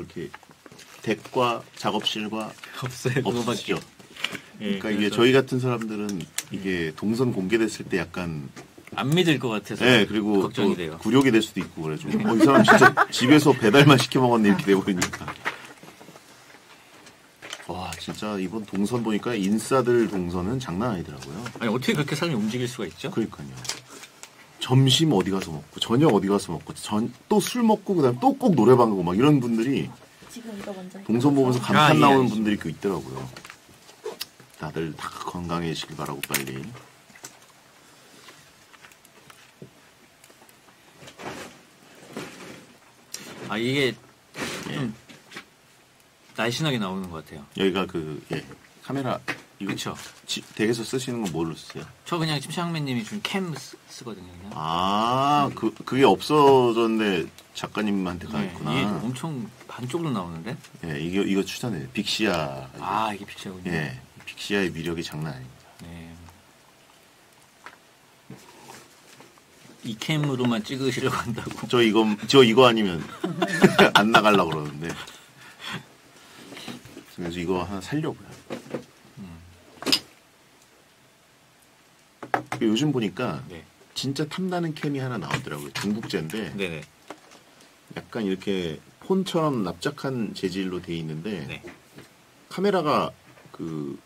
뭐 이렇게 덱과 작업실과 없어요. 없으시죠. 예, 그러니까 이게 저희 같은 사람들은 이게 동선 공개됐을 때 약간 안 믿을 것 같아서 네, 그리고 걱정이 돼요. 굴욕이 될 수도 있고 그래가지고 이 사람 진짜 집에서 배달만 시켜 먹었네 이렇게 돼버리니까. 와 진짜 이번 동선 보니까 인싸들 동선은 장난 아니더라고요. 아니 어떻게 그렇게 사람이 움직일 수가 있죠? 그러니까요. 점심 어디 가서 먹고 저녁 어디 가서 먹고 또 술 먹고 그다음 또 꼭 노래방 가고 막 이런 분들이 동선 보면서 감탄 나오는 분들이 꽤 있더라고요. 다들 다 건강해지길 바라고 빨리. 아 이게 좀 날씬하게 나오는 것 같아요. 여기가 카메라 이거 그렇죠. 댁에서 쓰시는 건 뭘로 쓰세요? 저 그냥 침착맨님이 준 캠 쓰거든요. 그냥. 아 그게 없어졌는데 작가님한테 가 있구나. 이게 엄청 반쪽으로 나오는데? 예, 이거 추천해요. 빅시아. 아 이게 픽처군요. 예, 빅시아의 위력이 장난 아닙니다. 네. 이 캠으로만 찍으시려고 한다고. 저 이거 아니면 안 나가려고 그러는데. 그래서 이거 하나 살려고요. 요즘 보니까 네. 진짜 탐나는 캠이 하나 나오더라고요. 중국제인데 네네. 약간 이렇게 폰처럼 납작한 재질로 돼 있는데 네. 카메라가 그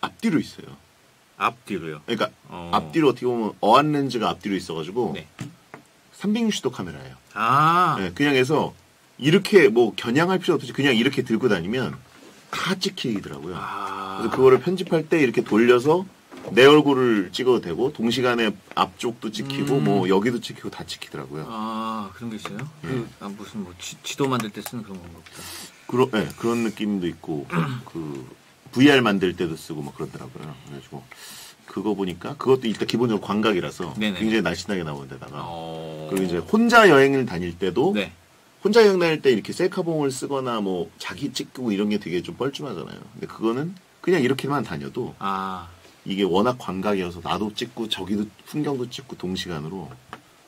앞뒤로 있어요. 앞뒤로요. 그러니까 앞뒤로 어떻게 보면 어안 렌즈가 앞뒤로 있어가지고 네. 360도 카메라예요. 아. 네, 그냥 해서 이렇게 뭐 겨냥할 필요 없이 그냥 이렇게 들고 다니면 다 찍히더라고요. 그래서 그거를 편집할 때 이렇게 돌려서 내 얼굴을 찍어도 되고 동시간에 앞쪽도 찍히고 뭐 여기도 찍히고 다 찍히더라고요. 아 그런 게 있어요? 무슨 뭐 지도 만들 때 쓰는 그런 건가 보다. 그런 느낌도 있고 그 VR 만들 때도 쓰고 막 그러더라고요. 그래가지고 그거 보니까 그것도 일단 기본적으로 광각이라서 네네. 굉장히 날씬하게 나오는 데다가 그리고 이제 네. 혼자 여행을 다닐 때도 혼자 여행 다닐 때 이렇게 셀카봉을 쓰거나 뭐 자기 찍고 이런 게 되게 좀 뻘쭘하잖아요. 근데 그거는 그냥 이렇게만 다녀도 이게 워낙 광각이어서 나도 찍고 저기도 풍경도 찍고 동시간으로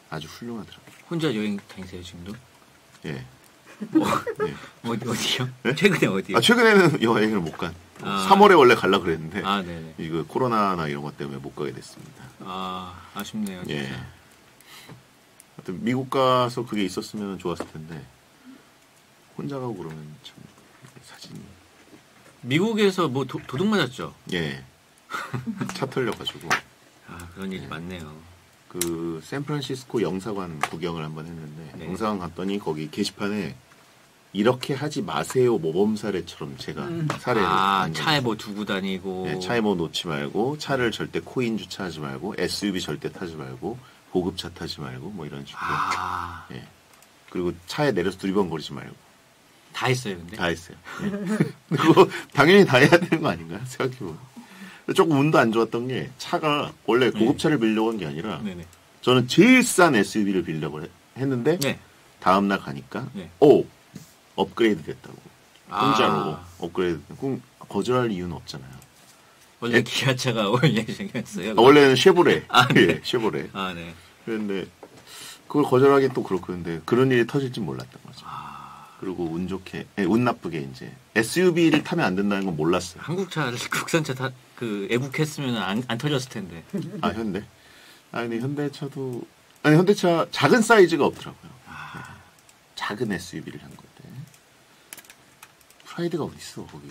아주 훌륭하더라고요. 혼자 여행 다니세요 지금도? 예. 네. 어디요? 네? 최근에 어디요? 최근에는 여행을 못 간. 3월에 원래 가려고 그랬는데 네네. 이거 코로나나 이런 것 때문에 못 가게 됐습니다. 아쉽네요. 진짜. 예. 하여튼 미국 가서 그게 있었으면 좋았을 텐데 혼자 가고 그러면 참 사진이. 미국에서 뭐 도둑 맞았죠? 예. 차 털려가지고. 그런 일이 많네요. 그 샌프란시스코 영사관 구경을 한번 했는데 영사관 갔더니 거기 게시판에 이렇게 하지 마세요 모범 사례처럼 제가 사례를 차에 뭐 두고 다니고 네, 차에 뭐 놓지 말고 차를 절대 코인 주차하지 말고 SUV 절대 타지 말고 고급차 타지 말고 뭐 이런 식으로 예. 그리고 차에 내려서 두리번거리지 말고 다 했어요 근데? 다 했어요. 예. 그거 당연히 다 해야 되는 거 아닌가요? 생각해보면 조금 운도 안 좋았던 게 차가 원래 고급차를 빌려고 한 게 아니라 저는 제일 싼 SUV를 빌려고 했는데 다음날 가니까 업그레이드 됐다고. 공짜로 업그레이드. 그럼 거절할 이유는 없잖아요. 원래 기아차가 원래 생겼어요. 원래는 쉐보레. 예, 쉐보레. 네. 그런데 그걸 거절하기엔 또 그렇고 근데 그런 일이 터질 줄 몰랐던 거죠. 그리고 운 좋게, 운 나쁘게 이제 SUV를 타면 안 된다는 건 몰랐어요. 한국 차를 국산차 애국했으면 안 터졌을 텐데. 현대? 근데 현대차도 현대차 작은 사이즈가 없더라고요. 네. 작은 SUV를 한 건데 프라이드가 어디 있어 거기.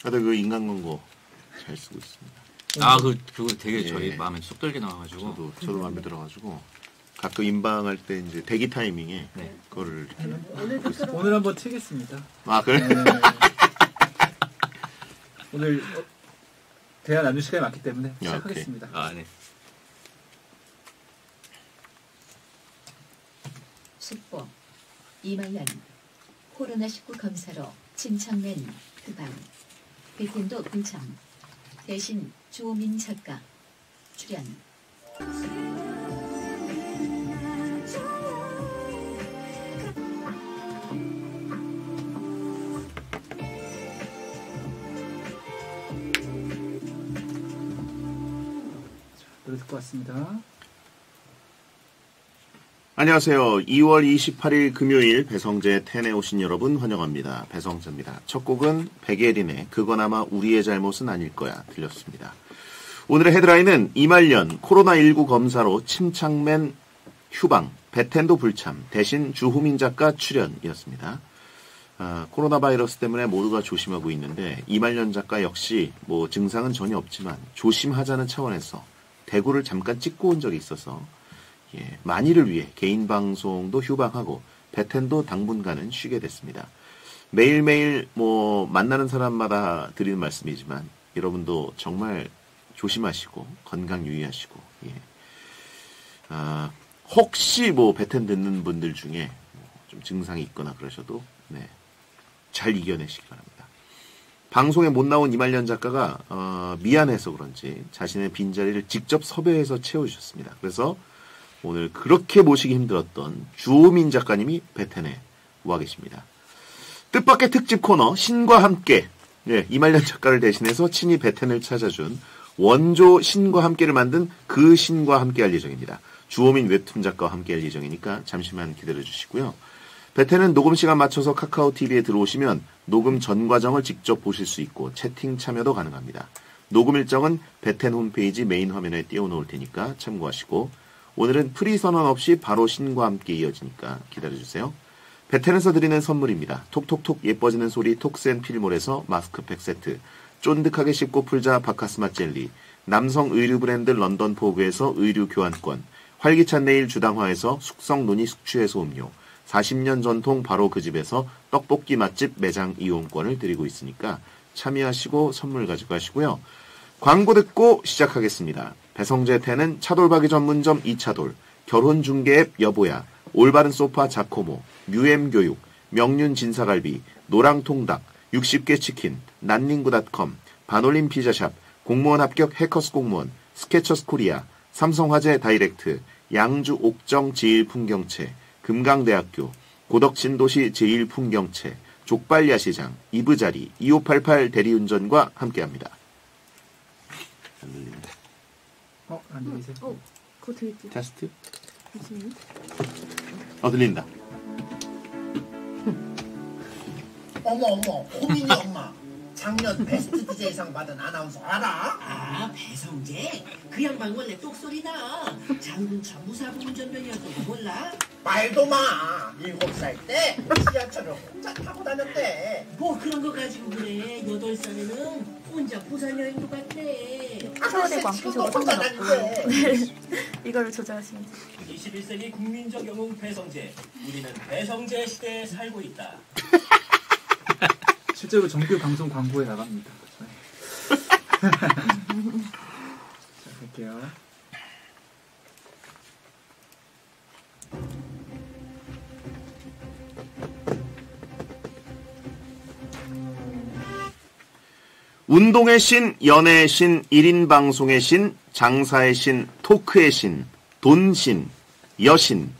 다들 그 인간광고 잘 쓰고 있습니다. 그거 되게 저희 마음에 쏙 들게 나와가지고. 저도 마음에 들어가지고. 가끔 인방할 때 이제 대기 타이밍에 그거를 오늘 한번 치겠습니다. 그래? 네. 오늘 대화 나눌 시간이 많기 때문에 시작하겠습니다. 네. 숙보 이말년 코로나19 검사로 침착맨 휴방 백현도 분참 대신 조민 작가 출연. 노래 듣고 왔습니다. 안녕하세요. 2월 28일 금요일 배성재 텐에 오신 여러분 환영합니다. 배성재입니다. 첫 곡은 백예린의 그거나마 우리의 잘못은 아닐 거야 들렸습니다. 오늘의 헤드라인은 이말년 코로나19 검사로 침착맨 휴방, 베텐도 불참, 대신 주호민 작가 출연이었습니다. 코로나 바이러스 때문에 모두가 조심하고 있는데 이말년 작가 역시 뭐 증상은 전혀 없지만 조심하자는 차원에서 대구를 잠깐 찍고 온 적이 있어서 만일을 위해 개인 방송도 휴방하고 베텐도 당분간은 쉬게 됐습니다. 매일매일 뭐 만나는 사람마다 드리는 말씀이지만 여러분도 정말 조심하시고 건강 유의하시고 혹시 뭐 베텐 듣는 분들 중에 좀 증상이 있거나 그러셔도 잘 이겨내시기 바랍니다. 방송에 못 나온 이말년 작가가 미안해서 그런지 자신의 빈자리를 직접 섭외해서 채워주셨습니다. 그래서 오늘 그렇게 모시기 힘들었던 주호민 작가님이 베텐에 와 계십니다. 뜻밖의 특집 코너 신과 함께 이말년 작가를 대신해서 친히 베텐을 찾아준 원조 신과 함께를 만든 그 신과 함께 할 예정입니다. 주호민 웹툰 작가와 함께 할 예정이니까 잠시만 기다려주시고요. 베텐은 녹음 시간 맞춰서 카카오TV에 들어오시면 녹음 전 과정을 직접 보실 수 있고 채팅 참여도 가능합니다. 녹음 일정은 베텐 홈페이지 메인 화면에 띄워놓을 테니까 참고하시고 오늘은 프리 선언 없이 바로 신과 함께 이어지니까 기다려주세요. 베텐에서 드리는 선물입니다. 톡톡톡 예뻐지는 소리 톡센 필몰에서 마스크팩 세트, 쫀득하게 씹고 풀자 바카스마 젤리, 남성 의류 브랜드 런던 포그에서 의류 교환권, 활기찬 내일 주당화에서 숙성 논이 숙취해소 음료, 40년 전통 바로 그 집에서 떡볶이 맛집 매장 이용권을 드리고 있으니까 참여하시고 선물 가지고 가시고요. 광고 듣고 시작하겠습니다. 배성재 텐은 차돌박이 전문점 이차돌, 결혼중개앱 여보야, 올바른 소파 자코모, 뮤엠교육, 명륜 진사갈비, 노랑통닭, 60개 치킨, 난닝구닷컴, 반올림 피자샵, 공무원 합격 해커스 공무원, 스케쳐스 코리아, 삼성화재 다이렉트, 양주 옥정 제1풍경채, 금강대학교, 고덕신도시 제1풍경채, 족발야시장, 이브자리, 2588 대리운전과 함께합니다. 안 들립니다. 안 들리세요? 그거 들릴게요. 테스트? 들린다. 어머, 호민이 엄마. 작년 베스트 DJ상 받은 아나운서 알아? 아, 배성재? 그 양반 원래 똑소리나. 장군차 무사고 운전병이었던 거 몰라? 말도 마. 7살 때 지하철을 혼자 타고 다녔대. 뭐 그런 거 가지고 그래. 8살에는 혼자 부산 여행도 갔대. 서울대 광기소가 상관없고 이거를 조절하시면 돼요. 21세기 국민적 영웅 배성재. 우리는 배성재 시대에 살고 있다. 실제로 정규 방송 광고에 나갑니다. 자, 갈게요. 운동의 신, 연애의 신, 1인 방송의 신, 장사의 신, 토크의 신, 돈신, 여신.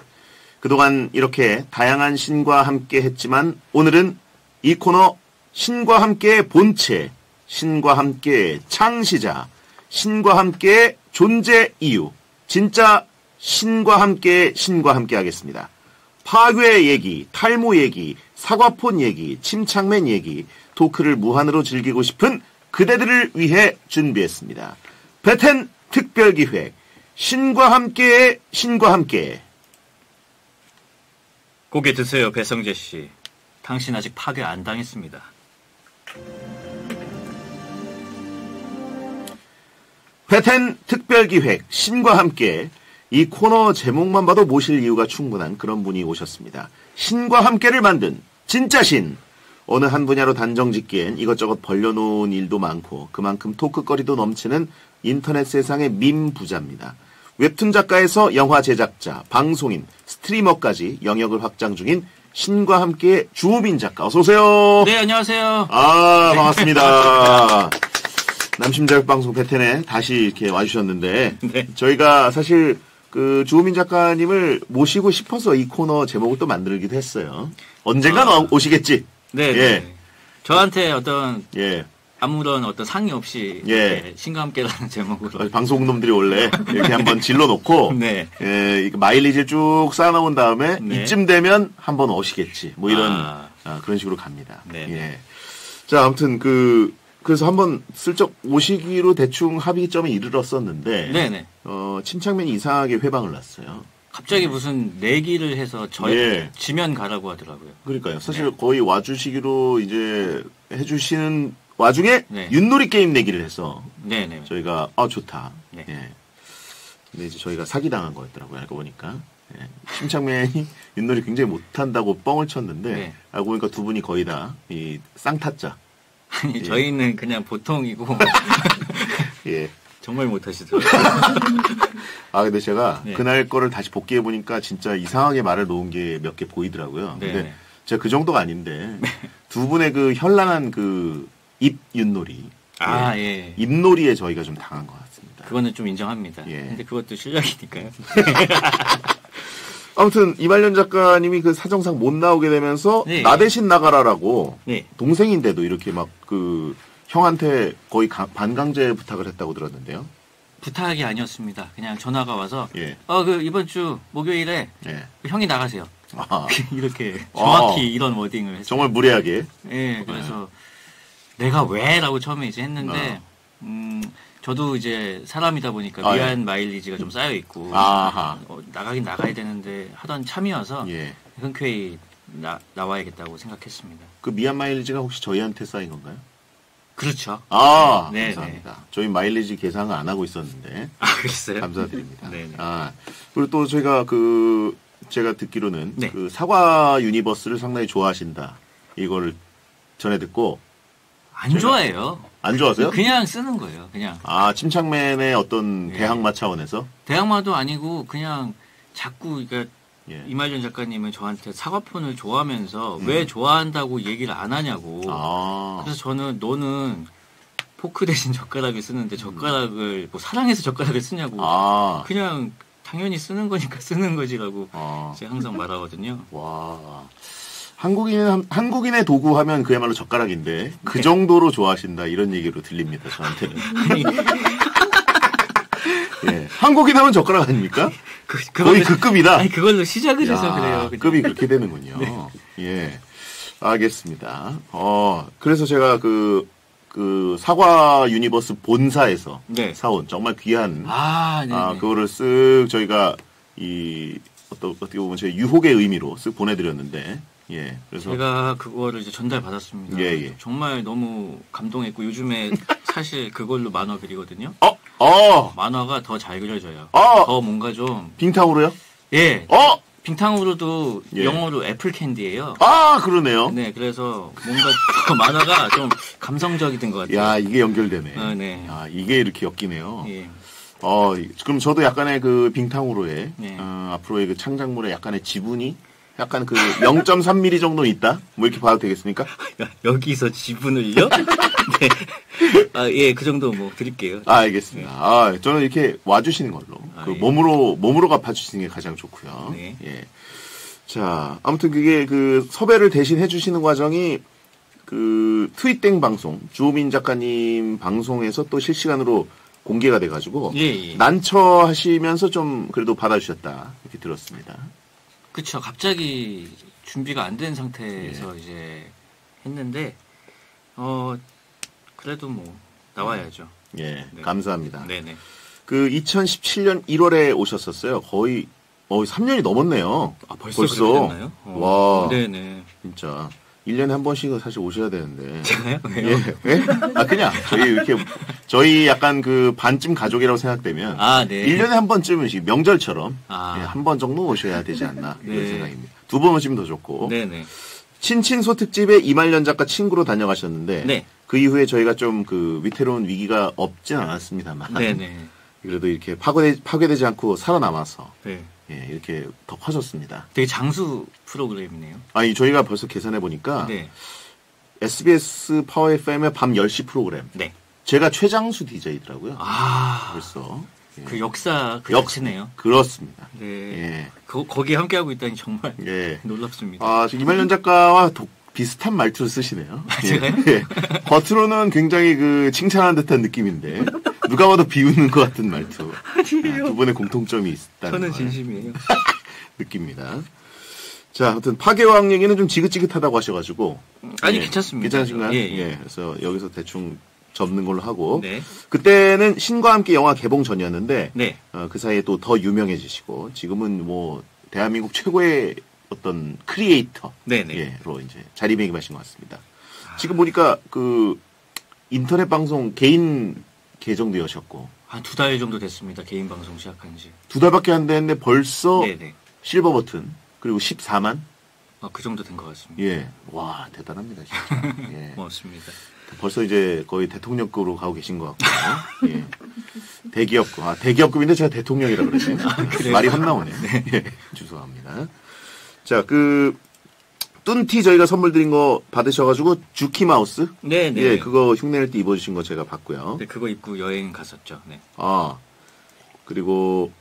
그동안 이렇게 다양한 신과 함께 했지만 오늘은 이 코너 신과 함께 본체, 신과 함께 창시자, 신과 함께 존재 이유, 진짜 신과 함께 하겠습니다. 파괴 얘기, 탈모 얘기, 사과폰 얘기, 침착맨 얘기, 토크를 무한으로 즐기고 싶은 그대들을 위해 준비했습니다. 베텐 특별기획, 신과 함께. 고개 드세요, 배성재 씨. 당신 아직 파괴 안 당했습니다. 베텐 특별기획 신과 함께. 이 코너 제목만 봐도 모실 이유가 충분한 그런 분이 오셨습니다. 신과 함께를 만든 진짜 신. 어느 한 분야로 단정 짓기엔 이것저것 벌려놓은 일도 많고 그만큼 토크거리도 넘치는 인터넷 세상의 밈 부자입니다. 웹툰 작가에서 영화 제작자, 방송인, 스트리머까지 영역을 확장 중인 신과 함께 주호민 작가, 어서 오세요. 네, 안녕하세요. 반갑습니다. 남심자극방송 베텐에 다시 이렇게 와주셨는데 네. 저희가 사실 그 주호민 작가님을 모시고 싶어서 이 코너 제목을 또 만들기도 했어요. 언젠간 오시겠지. 네. 예. 저한테 어떤 아무런 어떤 상의 없이 예. 신과 함께라는 제목으로 방송놈들이 원래 이렇게 한번 질러놓고 네. 예, 마일리지를 쭉 쌓아놓은 다음에 네. 이쯤 되면 한번 오시겠지 뭐 이런 그런 식으로 갑니다. 네. 예. 자 아무튼 그래서 한번 슬쩍 오시기로 대충 합의점에 이르렀었는데 네네. 침착맨이 이상하게 회방을 놨어요. 갑자기 무슨 내기를 해서 지면 가라고 하더라고요. 그러니까요. 사실 거의 와주시기로 이제 해주시는 와중에 윷놀이 게임 내기를 해서 저희가 좋다. 네. 예. 근데 이제 저희가 사기당한 거였더라고요. 알고 보니까. 예. 침착맨이 윷놀이 굉장히 못한다고 뻥을 쳤는데 알고 보니까 두 분이 거의 다 이 쌍타짜. 아니 저희는 그냥 보통이고 예. 정말 못하시더라고요. 근데 제가 그날 거를 다시 복귀해 보니까 진짜 이상하게 말을 놓은 게 몇 개 보이더라고요. 근데 제가 그 정도가 아닌데 두 분의 그 현란한 그 입 윷놀이, 예. 입놀이에 저희가 좀 당한 것 같습니다. 그거는 좀 인정합니다. 근데 그것도 실력이니까요. 아무튼 이말년 작가님이 그 사정상 못 나오게 되면서 나 대신 나가라라고 동생인데도 이렇게 막 그 형한테 거의 반강제 부탁을 했다고 들었는데요. 부탁이 아니었습니다. 그냥 전화가 와서 그 이번 주 목요일에 형이 나가세요. 이렇게 정확히 이런 워딩을 했어요. 정말 무례하게. 그래서 내가 왜라고 처음에 이제 했는데 저도 이제 사람이다 보니까 미안 마일리지가 좀 쌓여 있고 나가긴 나가야 되는데 하던 참이어서 흔쾌히 나와야겠다고 생각했습니다. 그 미안 마일리지가 혹시 저희한테 쌓인 건가요? 그렇죠. 감사합니다. 저희 마일리지 계산을 안 하고 있었는데. 그랬어요? 감사드립니다. 네네. 그리고 또 저희가 제가 듣기로는 그 사과 유니버스를 상당히 좋아하신다. 이거를 전해 듣고. 안 좋아해요. 안 좋아하세요? 그냥 쓰는 거예요. 그냥. 침착맨의 어떤 대항마 차원에서? 대항마도 아니고 그냥 자꾸 그러니까 이말년 작가님은 저한테 사과폰을 좋아하면서 왜 좋아한다고 얘기를 안 하냐고. 그래서 저는 너는 포크 대신 젓가락을 쓰는데 젓가락을 뭐 사랑해서 젓가락을 쓰냐고. 그냥 당연히 쓰는 거니까 쓰는 거지라고 제가 항상 말하거든요. 와. 한국인의 도구 하면 그야말로 젓가락인데 그 정도로 좋아하신다 이런 얘기로 들립니다 저한테는. 한국인 하면 젓가락 아닙니까? 거의 그 급이다. 아니 그걸로 시작을 해서 그래요. 급이 그렇게 되는군요. 알겠습니다. 그래서 제가 그 사과 유니버스 본사에서 사온 정말 귀한 그거를 쓱 저희가 어떻게 보면 저희 유혹의 의미로 쓱 보내드렸는데. 그래서 제가 그거를 이제 전달받았습니다. 정말 너무 감동했고 요즘에 사실 그걸로 만화 그리거든요. 만화가 더 잘 그려져요. 더 뭔가 좀 빙탕으로요? 빙탕으로도 영어로 애플 캔디예요. 그러네요. 네, 그래서 뭔가 만화가 좀 감성적이된 것 같아요. 야, 이게 연결되네. 네. 이게 이렇게 엮이네요. 그럼 저도 약간의 그 빙탕으로의 앞으로의 그 창작물에 약간의 지분이 약간 그 0.3mm 정도 있다? 뭐 이렇게 봐도 되겠습니까? 여기서 지분을요? 네. 그 정도 뭐 드릴게요. 알겠습니다. 저는 이렇게 와주시는 걸로. 몸으로 갚아주시는 게 가장 좋고요. 자, 아무튼 그게 그 섭외를 대신 해주시는 과정이 그 트윗땡 방송, 주호민 작가님 방송에서 또 실시간으로 공개가 돼가지고 난처하시면서 좀 그래도 받아주셨다 이렇게 들었습니다. 그쵸. 갑자기 준비가 안 된 상태에서 이제 했는데, 그래도 뭐, 나와야죠. 감사합니다. 네네. 그 2017년 1월에 오셨었어요. 거의, 3년이 넘었네요. 벌써? 됐나요? 와. 네네. 진짜. 1년에 한 번씩은 사실 오셔야 되는데. 제가요? 왜요? 그냥, 저희 약간 그 반쯤 가족이라고 생각되면. 1년에 한 번쯤은 명절처럼. 한 번 정도 오셔야 되지 않나. 이런 생각입니다. 두 번 오시면 더 좋고. 네네. 친친소 특집에 이말년 작가 친구로 다녀가셨는데. 그 이후에 저희가 좀 그 위태로운 위기가 없진 않았습니다만. 네네. 그래도 이렇게 파괴되지 않고 살아남아서. 이렇게 더 커졌습니다. 되게 장수 프로그램이네요. 저희가 벌써 계산해 보니까 SBS 파워 FM의 밤 10시 프로그램. 제가 최장수 DJ더라고요. 벌써. 그 역사 자체네요. 그렇습니다. 거기에 함께하고 있다니 정말 놀랍습니다. 이말년 작가와 비슷한 말투를 쓰시네요. 제가요? 예. 겉으로는 굉장히 그 칭찬하는 듯한 느낌인데 누가 봐도 비웃는 것 같은 말투. 두 분의 공통점이 있다는 저는 진심이에요. 느낍니다. 자, 아무튼 파괴왕 얘기는 좀 지긋지긋하다고 하셔가지고 아니 괜찮습니다. 괜찮으신가요? 예. 그래서 여기서 대충 접는 걸로 하고 네. 그때는 신과 함께 영화 개봉 전이었는데 네. 그 사이에 또 더 유명해지시고 지금은 뭐 대한민국 최고의 어떤 크리에이터로 이제 자리매김하신 것 같습니다. 지금 보니까 그 인터넷 방송 개인 계정도 여셨고 한 2달 정도 됐습니다. 개인 방송 시작한 지. 2달밖에 안 됐는데 벌써 네네. 실버 버튼 그리고 14만? 그 정도 된 것 같습니다. 예. 와, 대단합니다, 진짜. 예. 고맙습니다. 벌써 이제 거의 대통령급으로 가고 계신 것 같고요. 예. 대기업급. 대기업급인데 제가 대통령이라고 그랬네요. 말이 헛나오네. 네. 예. 죄송합니다. 자, 뚠티 저희가 선물 드린 거 받으셔가지고 주키마우스? 네네. 예, 그거 흉내낼 때 입어주신 거 제가 봤고요. 네, 그거 입고 여행 갔었죠. 네. 그리고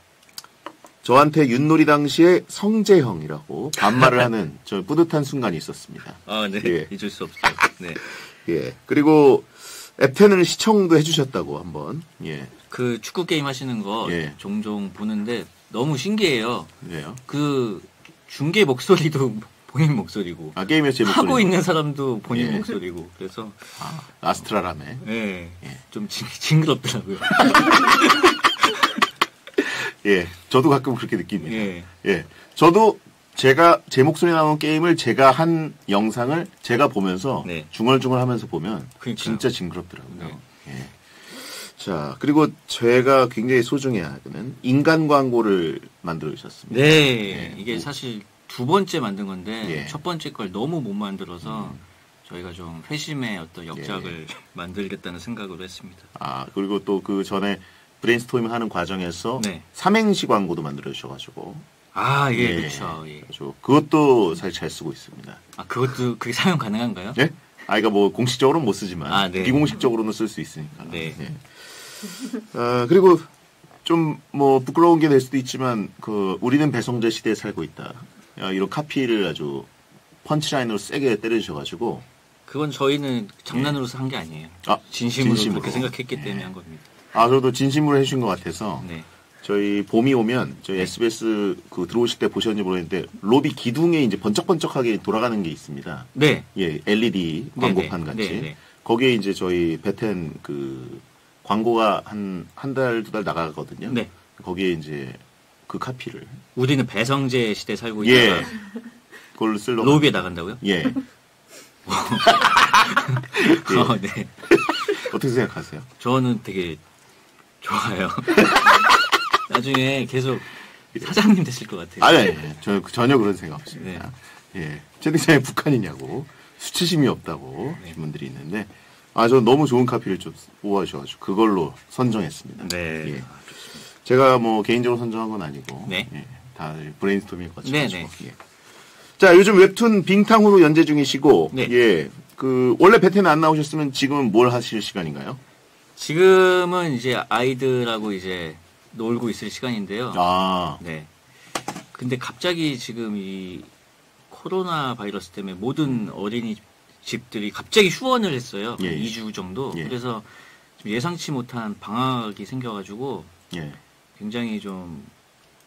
저한테 윷놀이 당시에 성재형이라고 반말을 하는 저 뿌듯한 순간이 있었습니다. 네. 예. 잊을 수 없죠. 네. 예. 그리고 앱텐을 시청도 해주셨다고 한번. 예. 그 축구 게임 하시는 거 종종 보는데 너무 신기해요. 왜요? 그 중계 목소리도 본인 목소리고. 게임에서 제 목소리. 하고 있는 사람도 본인 목소리고. 그래서. 아스트라라메. 예. 좀 징그럽더라고요. 예. 저도 가끔 그렇게 느낍니다. 예. 저도 제 목소리 나오는 게임을 제가 한 영상을 제가 보면서 중얼중얼 하면서 보면 진짜 징그럽더라고요. 예. 자, 그리고 제가 굉장히 소중히 하는 인간 광고를 만들어 주셨습니다. 네. 이게 사실 2번째 만든 건데 첫 번째 걸 너무 못 만들어서 저희가 좀 회심의 어떤 역작을 만들겠다는 생각으로 했습니다. 그리고 또 그 전에 브레인스토밍 하는 과정에서 삼행시 광고도 만들어 주셔가지고 그렇죠. 예. 그것도 사실 잘 쓰고 있습니다. 그게 사용 가능한가요? 네? 그러니까 뭐 공식적으로는 못 쓰지만 비공식적으로는 쓸 수 있으니까. 네. 그리고 좀 뭐 부끄러운 게 될 수도 있지만 우리는 배성재 시대에 살고 있다. 이런 카피를 아주 펀치라인으로 세게 때려주셔가지고. 그건 저희는 장난으로서 한 게 아니에요. 진심으로 그렇게 생각했기 때문에 한 겁니다. 저도 진심으로 해주신 것 같아서. 저희 봄이 오면 저희 SBS 들어오실 때 보셨는지 모르겠는데 로비 기둥에 이제 번쩍번쩍하게 돌아가는 게 있습니다. 네. 예, LED 광고판 같이. 거기에 이제 저희 베텐 광고가 한 달, 2달 나가거든요. 네. 거기에 이제 그 카피를. 우리는 배성재 시대에 살고 있다가. 그걸로 쓰려고. 로비에 나간다고요? 예. 네. 어떻게 생각하세요? 저는 되게 좋아요. 나중에 계속 사장님 되실 것 같아요. 아니. 전혀 그런 생각 없습니다. 예. 채팅창에 북한이냐고, 수치심이 없다고 분들이 있는데, 저 너무 좋은 카피를 좀 뽑아주셔가지고, 그걸로 선정했습니다. 네. 예. 제가 뭐 개인적으로 선정한 건 아니고, 다 브레인스토밍 거쳐가지고. 자, 요즘 웹툰 빙탕후로 연재 중이시고, 원래 베텐에 안 나오셨으면 지금은 뭘 하실 시간인가요? 지금은 이제 아이들하고 이제 놀고 있을 시간인데요. 네. 근데 갑자기 지금 이 코로나 바이러스 때문에 모든 어린이집들이 갑자기 휴원을 했어요. 2주 정도. 그래서 좀 예상치 못한 방학이 생겨가지고 굉장히 좀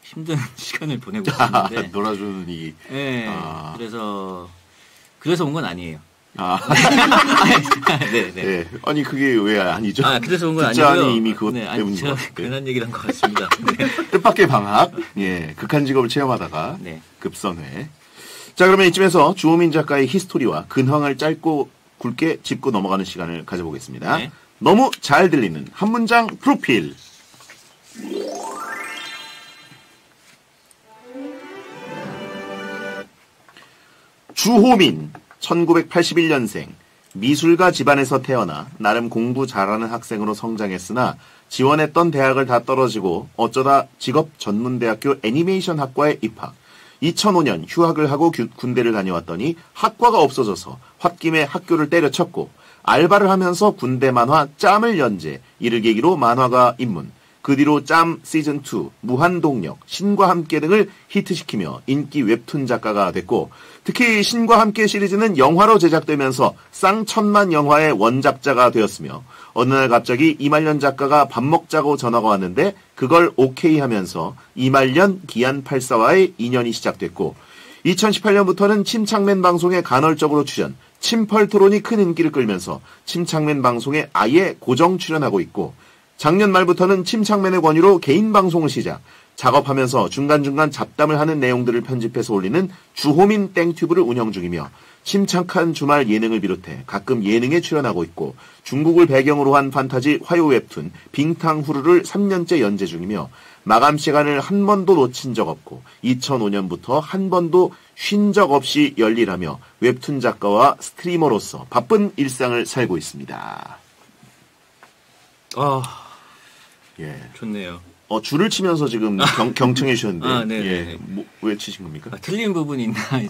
힘든 시간을 보내고 있는데 놀아주는 이. 그래서 온 건 아니에요. 네. 아니 그게 왜 아니죠? 그래서 온 건 아니고요. 이미 그것 때문인 제가 괜한 얘기를 한 것 같습니다. 뜻밖의 방학. 극한 직업을 체험하다가 급선회. 자, 그러면 이쯤에서 주호민 작가의 히스토리와 근황을 짧고 굵게 짚고 넘어가는 시간을 가져보겠습니다. 너무 잘 들리는 한 문장 프로필. 주호민, 1981년생, 미술가 집안에서 태어나 나름 공부 잘하는 학생으로 성장했으나 지원했던 대학을 다 떨어지고 어쩌다 직업전문대학교 애니메이션학과에 입학. 2005년 휴학을 하고 군대를 다녀왔더니 학과가 없어져서 홧김에 학교를 때려쳤고 알바를 하면서 군대 만화 짬을 연재, 이를 계기로 만화가 입문. 그 뒤로 짬 시즌2, 무한동력, 신과 함께 등을 히트시키며 인기 웹툰 작가가 됐고 특히 신과 함께 시리즈는 영화로 제작되면서 쌍천만 영화의 원작자가 되었으며 어느 날 갑자기 이말년 작가가 밥 먹자고 전화가 왔는데 그걸 오케이 하면서 이말년, 기안84와의 인연이 시작됐고 2018년부터는 침착맨 방송에 간헐적으로 출연, 침펄 토론이 큰 인기를 끌면서 침착맨 방송에 아예 고정 출연하고 있고 작년 말부터는 침착맨의 권유로 개인 방송을 시작, 작업하면서 중간중간 잡담을 하는 내용들을 편집해서 올리는 주호민 땡튜브를 운영 중이며 침착한 주말 예능을 비롯해 가끔 예능에 출연하고 있고 중국을 배경으로 한 판타지 화요 웹툰 빙탕후루를 3년째 연재 중이며 마감 시간을 한 번도 놓친 적 없고 2005년부터 한 번도 쉰 적 없이 열일하며 웹툰 작가와 스트리머로서 바쁜 일상을 살고 있습니다. 예, 좋네요. 줄을 치면서 지금 경청해 주셨는데, 예, 왜 치신 겁니까? 틀린 부분이 있나 이제.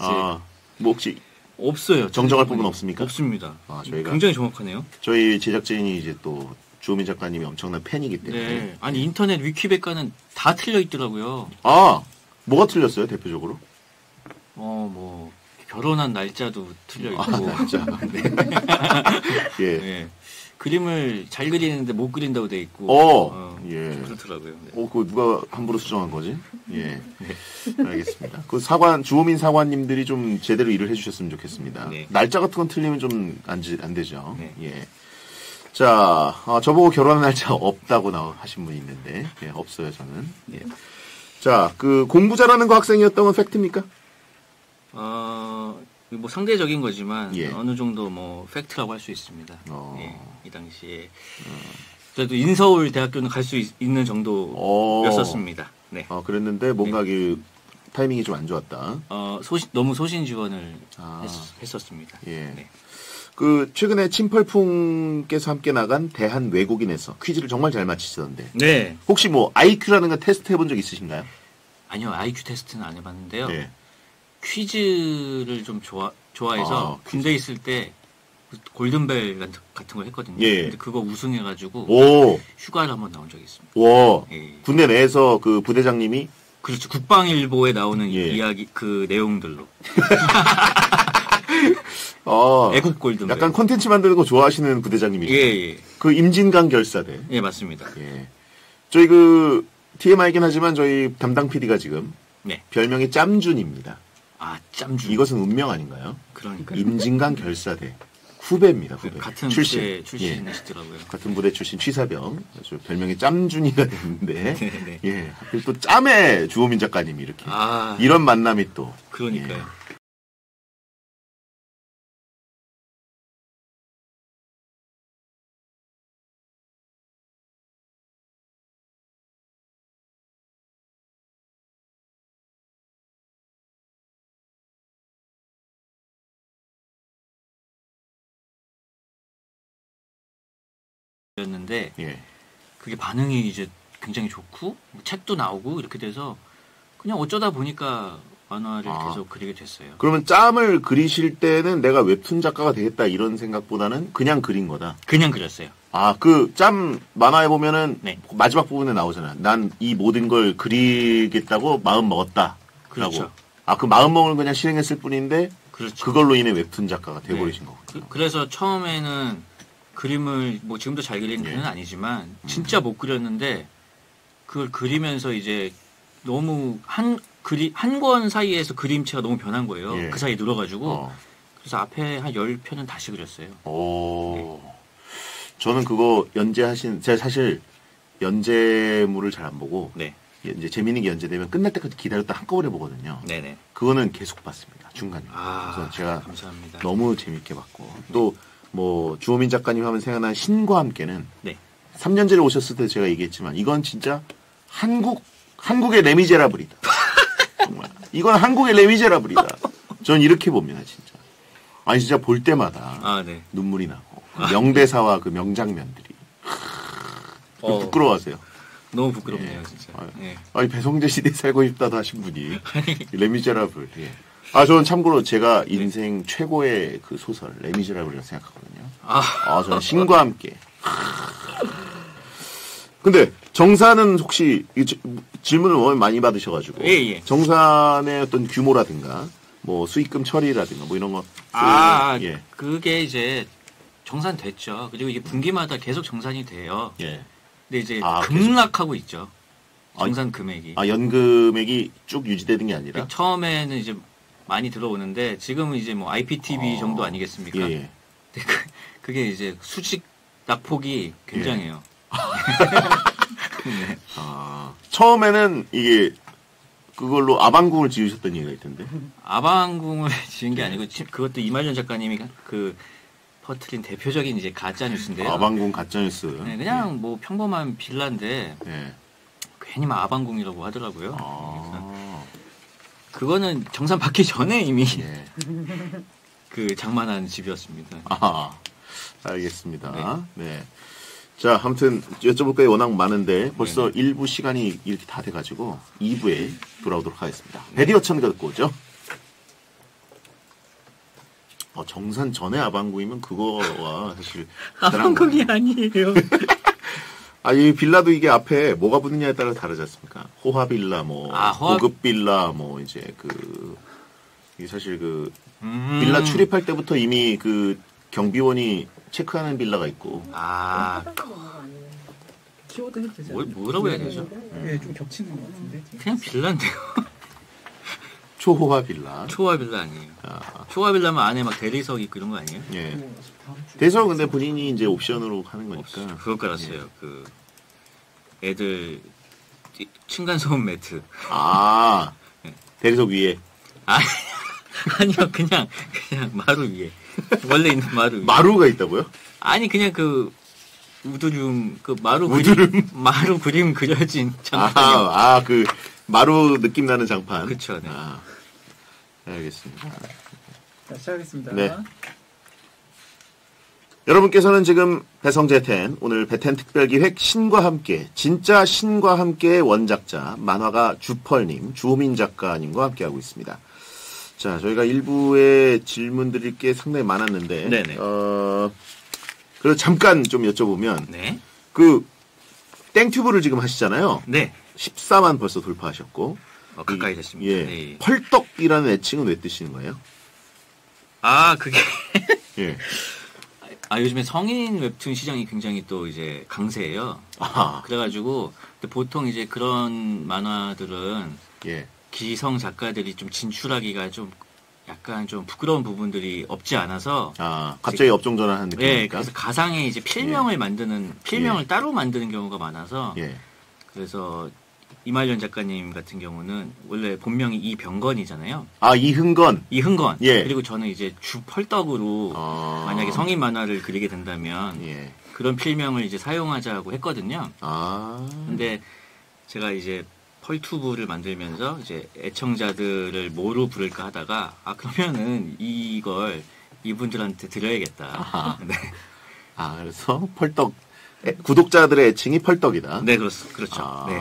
뭐 혹시 없어요. 정정할 부분 없습니까? 없습니다. 저희가 굉장히 정확하네요. 저희 제작진이 이제 또 주호민 작가님이 엄청난 팬이기 때문에. 네. 아니 인터넷 위키백과는 다 틀려 있더라고요. 뭐가 틀렸어요 대표적으로? 뭐 결혼한 날짜도 틀려 있고. 날짜. 네. 예. 네. 그림을 잘 그리는데 못 그린다고 돼 있고. 예. 그렇더라고요. 네. 그거 누가 함부로 수정한 거지? 예. 네. 알겠습니다. 그 주호민 사관님들이 좀 제대로 일을 해주셨으면 좋겠습니다. 네. 날짜 같은 건 틀리면 좀 안 되죠. 네. 예. 자, 저보고 결혼한 날짜 없다고 하신 분이 있는데, 예, 없어요, 저는. 예. 자, 공부 잘하는 거 학생이었던 건 팩트입니까? 뭐 상대적인 거지만 어느 정도 뭐 팩트라고 할 수 있습니다. 예, 이 당시에 그래도 인서울 대학교는 갈 수 있는 정도였었습니다. 네. 그랬는데 뭔가 타이밍이 좀 안 좋았다. 너무 소신 지원을 했었습니다. 예. 네. 최근에 침펄풍께서 함께 나간 대한 외국인에서 퀴즈를 정말 잘 맞히시던데. 네. 혹시 뭐 IQ라는 거 테스트 해본 적 있으신가요? 아니요, IQ 테스트는 안 해봤는데요. 네. 퀴즈를 좀 좋아해서 군대 있을 때 골든벨 같은 걸 했거든요. 예. 근데 그거 우승해가지고 휴가를 한번 나온 적이 있습니다. 와. 예. 군대 내에서 부대장님이 그렇죠. 국방일보에 나오는 이야기 내용들로. 애국 골든벨. 약간 콘텐츠 만드는 거 좋아하시는 부대장님이죠. 예. 임진강 결사대. 예, 맞습니다. 예. 저희 TMI이긴 하지만 저희 담당 PD가 지금 별명이 짬준입니다. 짬준. 이것은 운명 아닌가요? 그러니까. 임진강 결사대 후배입니다. 후배. 같은 부대 출신이시더라고요. 같은 부대 출신 취사병. 별명이 짬준이가 됐는데, 예, 하필 또 짬의 주호민 작가님이 이렇게 이런 만남이 또. 그러니까요. 예. 였는데 그게 반응이 이제 굉장히 좋고 책도 나오고 이렇게 돼서 그냥 어쩌다 보니까 만화를 계속 그리게 됐어요. 그러면 짬을 그리실 때는 내가 웹툰 작가가 되겠다 이런 생각보다는 그냥 그린 거다. 그냥 그렸어요. 짬 만화에 보면은 마지막 부분에 나오잖아요. 난 이 모든 걸 그리겠다고 마음 먹었다. 그렇죠. 그 마음 먹은 그냥 실행했을 뿐인데 그렇죠. 그걸로 인해 웹툰 작가가 돼버리신 거군요. 그래서 처음에는 그림을 뭐 지금도 잘 그리는 편은 아니지만 진짜 못 그렸는데 그걸 그리면서 이제 너무 한 권 사이에서 그림체가 너무 변한 거예요. 그 사이에 늘어가지고 그래서 앞에 한 10편은 다시 그렸어요. 저는 그거 제가 사실 연재물을 잘 안 보고 이제 재밌는 게 연재되면 끝날 때까지 기다렸다 한꺼번에 보거든요. 네네. 그거는 계속 봤습니다. 중간에. 그래서 제가 감사합니다. 너무 재밌게 봤고 또 뭐 주호민 작가님 하면 생각나는 신과 함께는 3년째를 오셨을 때 제가 얘기했지만 이건 진짜 한국의 레미제라블이다. 정말 이건 한국의 레미제라블이다. 전 이렇게 봅니다, 진짜. 진짜 볼 때마다 눈물이 나고 명대사와 그 명장면들이 부끄러워하세요. 너무 부끄럽네요, 진짜. 배성재 시대에 살고 싶다도 하신 분이 레미제라블. 저는 참고로 제가 인생 최고의 그 소설 레미제라블이라고 생각하거든요. 저는 신과 함께. 근데 정산은 혹시 질문을 많이 받으셔가지고 예. 정산의 어떤 규모라든가 뭐 수익금 처리라든가 뭐 이런 거 예. 그게 이제 정산됐죠. 그리고 이게 분기마다 계속 정산이 돼요. 예. 근데 이제 급락하고 있죠. 정산 금액이. 연금액이 쭉 유지되는 게 아니라 처음에는 이제 많이 들어오는데 지금은 이제 뭐 IPTV 정도 아니겠습니까? 예. 그게 이제 수직 낙폭이 굉장해요. 네. 처음에는 이게 그걸로 아방궁을 지으셨던 얘기가 있던데. 아방궁을 지은 게 아니고 그것도 이말년 작가님이 그 퍼뜨린 대표적인 이제 가짜 뉴스인데요. 아방궁 가짜 뉴스. 네, 그냥 뭐 평범한 빌라인데 괜히 막 아방궁이라고 하더라고요. 그거는 정산 받기 전에 이미 그 장만한 집이었습니다. 알겠습니다. 네. 자, 아무튼 여쭤볼 게 워낙 많은데 벌써 1부 시간이 이렇게 다 돼가지고 2부에 돌아오도록 하겠습니다. 베디어천 듣고 오죠. 정산 전에 아방궁이면 그거와 사실 아방궁이 아니에요. 이 빌라도 이게 앞에 뭐가 붙느냐에 따라 다르지 않습니까? 호화 빌라, 고급 빌라, 이제 이게 사실 빌라 출입할 때부터 이미 경비원이 체크하는 빌라가 있고. 키워드 해도 되죠? 뭐라고 해야 되죠? 네, 좀 겹치는 것 같은데. 그냥 빌라인데요. 초호화 빌라. 초호화 빌라 아니에요. 초호화 빌라면 안에 막 대리석 있고 이런 거 아니에요? 예. 대리석 근데 본인이 이제 옵션으로 하는 거니까. 그걸 깔았어요. 애들 층간소음 매트. 대리석 위에. 아니요, 그냥 마루 위에. 원래 있는 마루 위에. 마루가 있다고요? 아니, 그냥 우드룸, 마루 그림 그려진 장판. 마루 느낌 나는 장판. 그쵸, 네. 알겠습니다. 자, 시작하겠습니다. 네. 여러분께서는 지금 배성재 10, 오늘 배텐 특별기획 신과 함께, 진짜 신과 함께의 원작자, 만화가 주펄님, 주호민 작가님과 함께하고 있습니다. 자, 저희가 일부에 질문 드릴 게 상당히 많았는데, 네네. 그래서 잠깐 좀 여쭤보면, 네. 땡튜브를 지금 하시잖아요. 네. 14만 벌써 돌파하셨고. 가까이 됐습니다. 예. 네. 펄떡이라는 애칭은 왜 뜨시는 거예요? 그게. 예. 요즘에 성인 웹툰 시장이 굉장히 또 이제 강세예요. 그래가지고, 보통 이제 그런 만화들은. 기성 작가들이 좀 진출하기가 좀 약간 좀 부끄러운 부분들이 없지 않아서. 갑자기 업종전환하는 느낌이니까. 네, 그래서 가상의 이제 필명을 필명을 따로 만드는 경우가 많아서. 그래서 이말년 작가님 같은 경우는 원래 본명이 이병건이잖아요. 이흥건. 그리고 저는 이제 주펄떡으로 만약에 성인 만화를 그리게 된다면 그런 필명을 이제 사용하자고 했거든요. 근데 제가 이제 펄투브를 만들면서 이제 애청자들을 뭐로 부를까 하다가 그러면은 이걸 이분들한테 드려야겠다. 네. 그래서 펄떡 구독자들의 애칭이 펄떡이다. 네, 그렇죠. 네.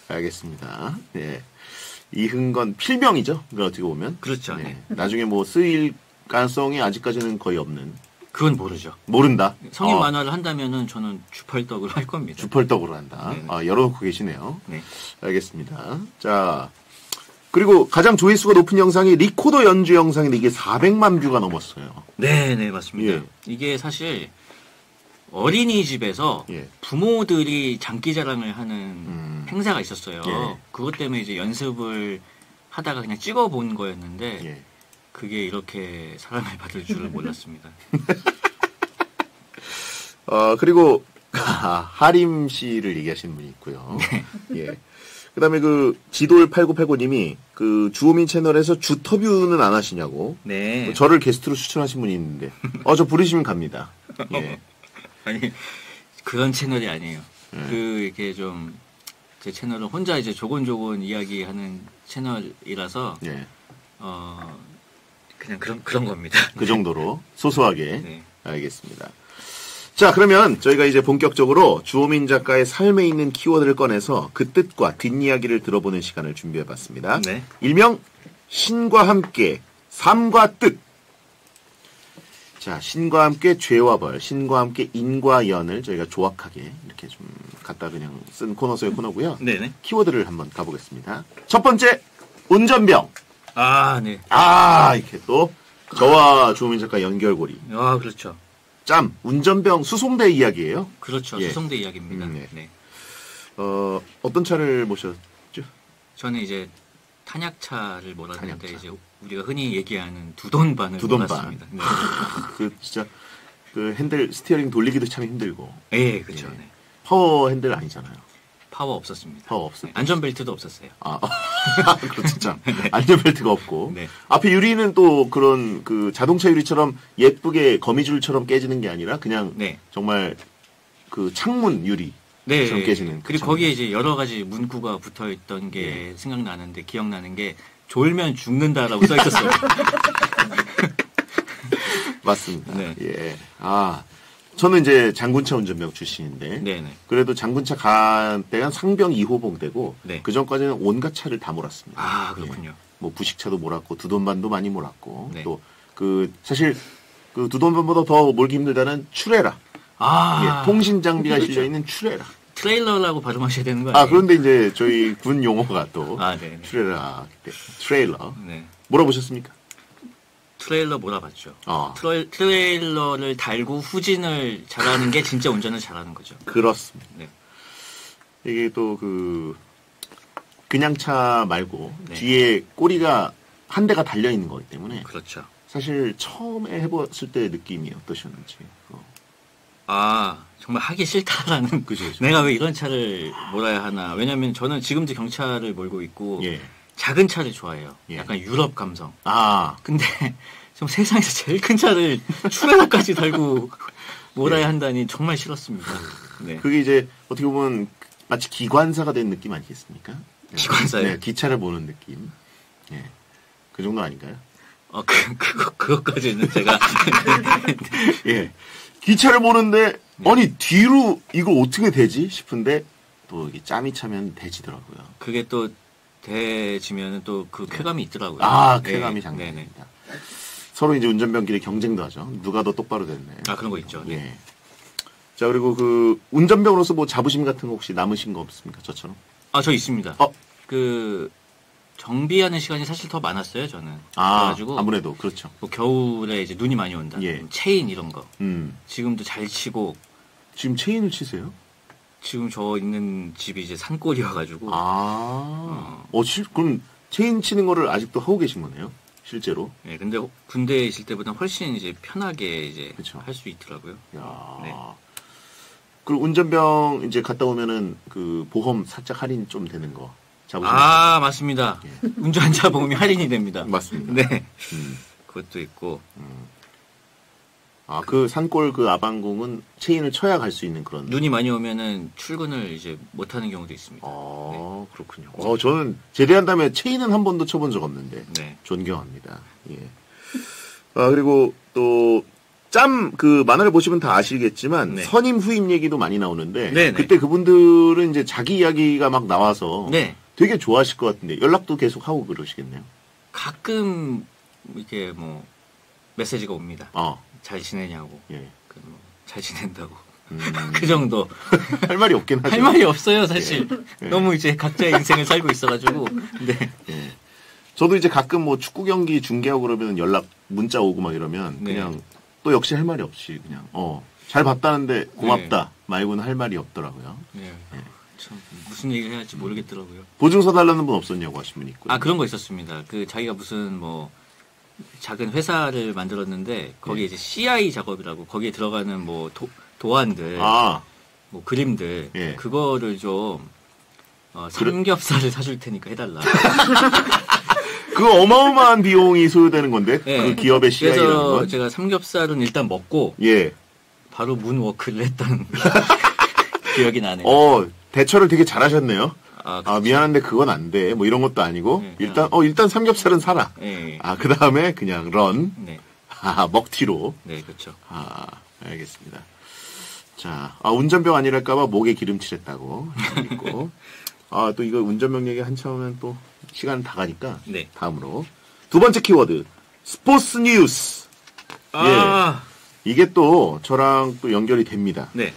알겠습니다. 네. 이흥건 필명이죠. 어떻게 보면. 그렇죠. 네. 나중에 쓰일 가능성이 아직까지는 거의 없는. 그건 모르죠. 모른다. 성인 만화를 한다면은 저는 주펄떡으로 할 겁니다. 주펄떡으로 한다. 열어놓고 계시네요. 네. 알겠습니다. 자, 그리고 가장 조회수가 높은 영상이 리코더 연주 영상인데 이게 400만 뷰가 넘었어요. 네, 맞습니다. 이게 사실 어린이집에서 부모들이 장기자랑을 하는 행사가 있었어요. 그것 때문에 이제 연습을 하다가 그냥 찍어본 거였는데 그게 이렇게 사랑을 받을 줄을 몰랐습니다. 그리고 하림 씨를 얘기하시는 분이 있고요. 그다음에 지돌 8989님이 주호민 채널에서 주터뷰는 안 하시냐고. 네. 저를 게스트로 추천하신 분이 있는데 저 부르시면 갑니다. 아니 그런 채널이 아니에요. 이렇게 좀 제 채널은 혼자 이제 조곤조곤 이야기하는 채널이라서 그냥 그런 겁니다. 그 정도로 소소하게. 네. 알겠습니다. 자, 그러면 저희가 이제 본격적으로 주호민 작가의 삶에 있는 키워드를 꺼내서 그 뜻과 뒷이야기를 들어보는 시간을 준비해봤습니다. 네. 일명 신과 함께 삶과 뜻. 자, 신과 함께 죄와 벌, 신과 함께 인과 연을 저희가 조악하게 이렇게 좀 갖다 그냥 쓴 코너 속의 코너고요. 네네. 키워드를 한번 가보겠습니다. 첫 번째, 운전병. 네. 이렇게 또 저와 주호민 작가 연결고리. 그렇죠. 짬, 운전병 수송대 이야기예요. 그렇죠. 수송대 이야기입니다. 네. 어떤 차를 모셨죠? 저는 이제 탄약차를 몰았는데 이제 우리가 흔히 얘기하는 두돈반을 몰았습니다. 네. 진짜 그 핸들 스티어링 돌리기도 참 힘들고. 네, 그렇죠. 네. 파워 핸들 아니잖아요. 파워 없었습니다. 파워 없었. 네, 안전벨트도 없었어요. 그렇죠. 참. 네. 안전벨트가 없고. 네. 앞에 유리는 또 그런 그 자동차 유리처럼 예쁘게 거미줄처럼 깨지는 게 아니라 그냥 정말 그 창문 유리. 네. 깨지는. 그리고 거기에 이제 여러 가지 문구가 붙어 있던 게 생각나는데 기억나는 게 졸면 죽는다라고 써 있었어요. 맞습니다. 네. 예. 저는 이제 장군차 운전병 출신인데, 네네. 그래도 장군차 간 때가 상병 2호봉 때고, 그 전까지는 온갖 차를 다 몰았습니다. 그렇군요. 뭐 부식차도 몰았고, 두돈반도 많이 몰았고, 또 사실 그 두돈반보다 더 몰기 힘들다는 추레라. 통신 장비가 실려 있는 추레라. 트레일러라고 발음하셔야 되는 거 아니에요? 그런데 이제 저희 군 용어가 또 추레라, 트레일러. 네. 몰아보셨습니까? 트레일러 몰아봤죠. 트레일러를 달고 후진을 잘하는 게 진짜 운전을 잘하는 거죠. 그렇습니다. 네. 이게 또 그냥 차 말고 뒤에 꼬리가 한 대가 달려 있는 거기 때문에. 그렇죠. 사실 처음에 해봤을 때 느낌이 어떠셨는지. 정말 하기 싫다라는. 그죠. 내가 왜 이런 차를 몰아야 하나. 왜냐면 저는 지금도 경차를 몰고 있고 작은 차를 좋아해요. 약간 유럽 감성. 근데 좀 세상에서 제일 큰 차를 추레라까지 달고 몰아야 한다니 정말 싫었습니다. 네. 그게 이제 어떻게 보면 마치 기관사가 된 느낌 아니겠습니까? 기관사요? 네, 기차를 보는 느낌. 그 정도 아닌가요? 그것까지는 제가. 기차를 보는데, 아니, 뒤로 이걸 어떻게 되지? 싶은데, 또 이게 짬이 차면 되지더라고요. 그게 또, 되지면은 또 그 쾌감이 있더라고요. 쾌감이 장난입니다. 서로 이제 운전병끼리 경쟁도 하죠. 누가 더 똑바로 됐네. 그런 거 있죠. 네. 자, 그리고 운전병으로서 뭐 자부심 같은 거 혹시 남으신 거 없습니까? 저처럼? 저 있습니다. 정비하는 시간이 사실 더 많았어요, 저는. 그래가지고 아무래도 그렇죠. 뭐 겨울에 이제 눈이 많이 온다. 체인 이런 거. 지금도 잘 치고. 지금 체인을 치세요? 지금 저 있는 집이 이제 산골이어가지고. 그럼 체인 치는 거를 아직도 하고 계신 거네요, 실제로? 네, 근데 군대에 있을 때보다 훨씬 이제 편하게 이제 할 수 있더라고요. 네. 그리고 운전병 이제 갔다 오면은 그 보험 살짝 할인 좀 되는 거. 맞습니다. 운전자 보험이 할인이 됩니다. 맞습니다. 네. 그것도 있고. 그 산골 그 아방궁은 체인을 쳐야 갈 수 있는 그런. 눈이 많이 오면은 출근을 이제 못 하는 경우도 있습니다. 그렇군요. 저는 제대한 다음에 체인은 한 번도 쳐본 적 없는데. 존경합니다. 그리고 또, 만화를 보시면 다 아시겠지만, 선임 후임 얘기도 많이 나오는데, 그때 그분들은 이제 자기 이야기가 막 나와서, 되게 좋아하실 것 같은데, 연락도 계속 하고 그러시겠네요. 가끔, 이렇게 메시지가 옵니다. 잘 지내냐고. 잘 지낸다고. 그 정도. 할 말이 없긴 하죠. 할 말이 없어요, 사실. 너무 이제 각자의 인생을 살고 있어가지고. 저도 이제 가끔 축구 경기 중계하고 그러면 문자 오고 막 이러면 그냥 또 역시 할 말이 없이 그냥 잘 봤다는데 고맙다 말고는 할 말이 없더라고요. 참 무슨 얘기를 해야 할지 모르겠더라고요. 보증서 달라는 분 없었냐고 하신 분 있고요. 그런 거 있었습니다. 자기가 무슨 작은 회사를 만들었는데 거기에 이제 CI 작업이라고 거기에 들어가는 도안들, 그림들 그거를 좀 삼겹살을 사줄 테니까 해달라. 그거 어마어마한 비용이 소요되는 건데 그 기업의 CI라는 건. 그래서 제가 삼겹살은 일단 먹고 바로 문워크를 했던 기억이 나네요. 대처를 되게 잘하셨네요. 미안한데 그건 안 돼. 뭐 이런 것도 아니고 일단 삼겹살은 사라. 그 다음에 그냥 런. 먹튀로. 네, 그렇죠. 알겠습니다. 자, 운전병 아니랄까봐 목에 기름칠했다고 있고. 또 이거 운전병 얘기 한참 하면 또 시간 다 가니까. 다음으로 두 번째 키워드 스포츠 뉴스. 이게 또 저랑 또 연결이 됩니다. 네.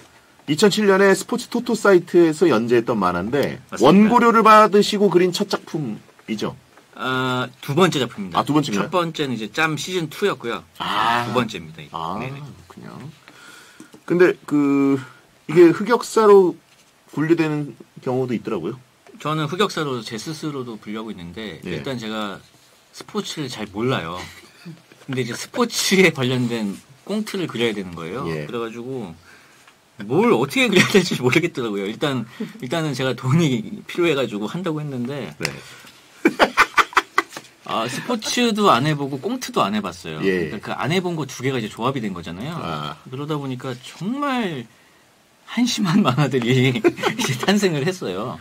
2007년에 스포츠 토토 사이트에서 연재했던 만화인데 맞습니다. 원고료를 받으시고 그린 첫 작품이죠. 두 번째 작품입니다. 두 번째인가요? 첫 번째는 이제 짬 시즌 2였고요. 두 번째입니다. 그렇군요. 근데 이게 흑역사로 분류되는 경우도 있더라고요. 저는 흑역사로 제 스스로도 분류하고 있는데 일단 제가 스포츠를 잘 몰라요. 근데 이제 스포츠에 관련된 꽁트를 그려야 되는 거예요. 그래가지고 뭘 어떻게 그려야 될지 모르겠더라고요. 일단은 제가 돈이 필요해가지고 한다고 했는데 스포츠도 안 해보고 꽁트도 안 해봤어요. 그러니까 그 안 해본 거 두 개가 이제 조합이 된 거잖아요. 그러다 보니까 정말 한심한 만화들이 이제 탄생을 했어요.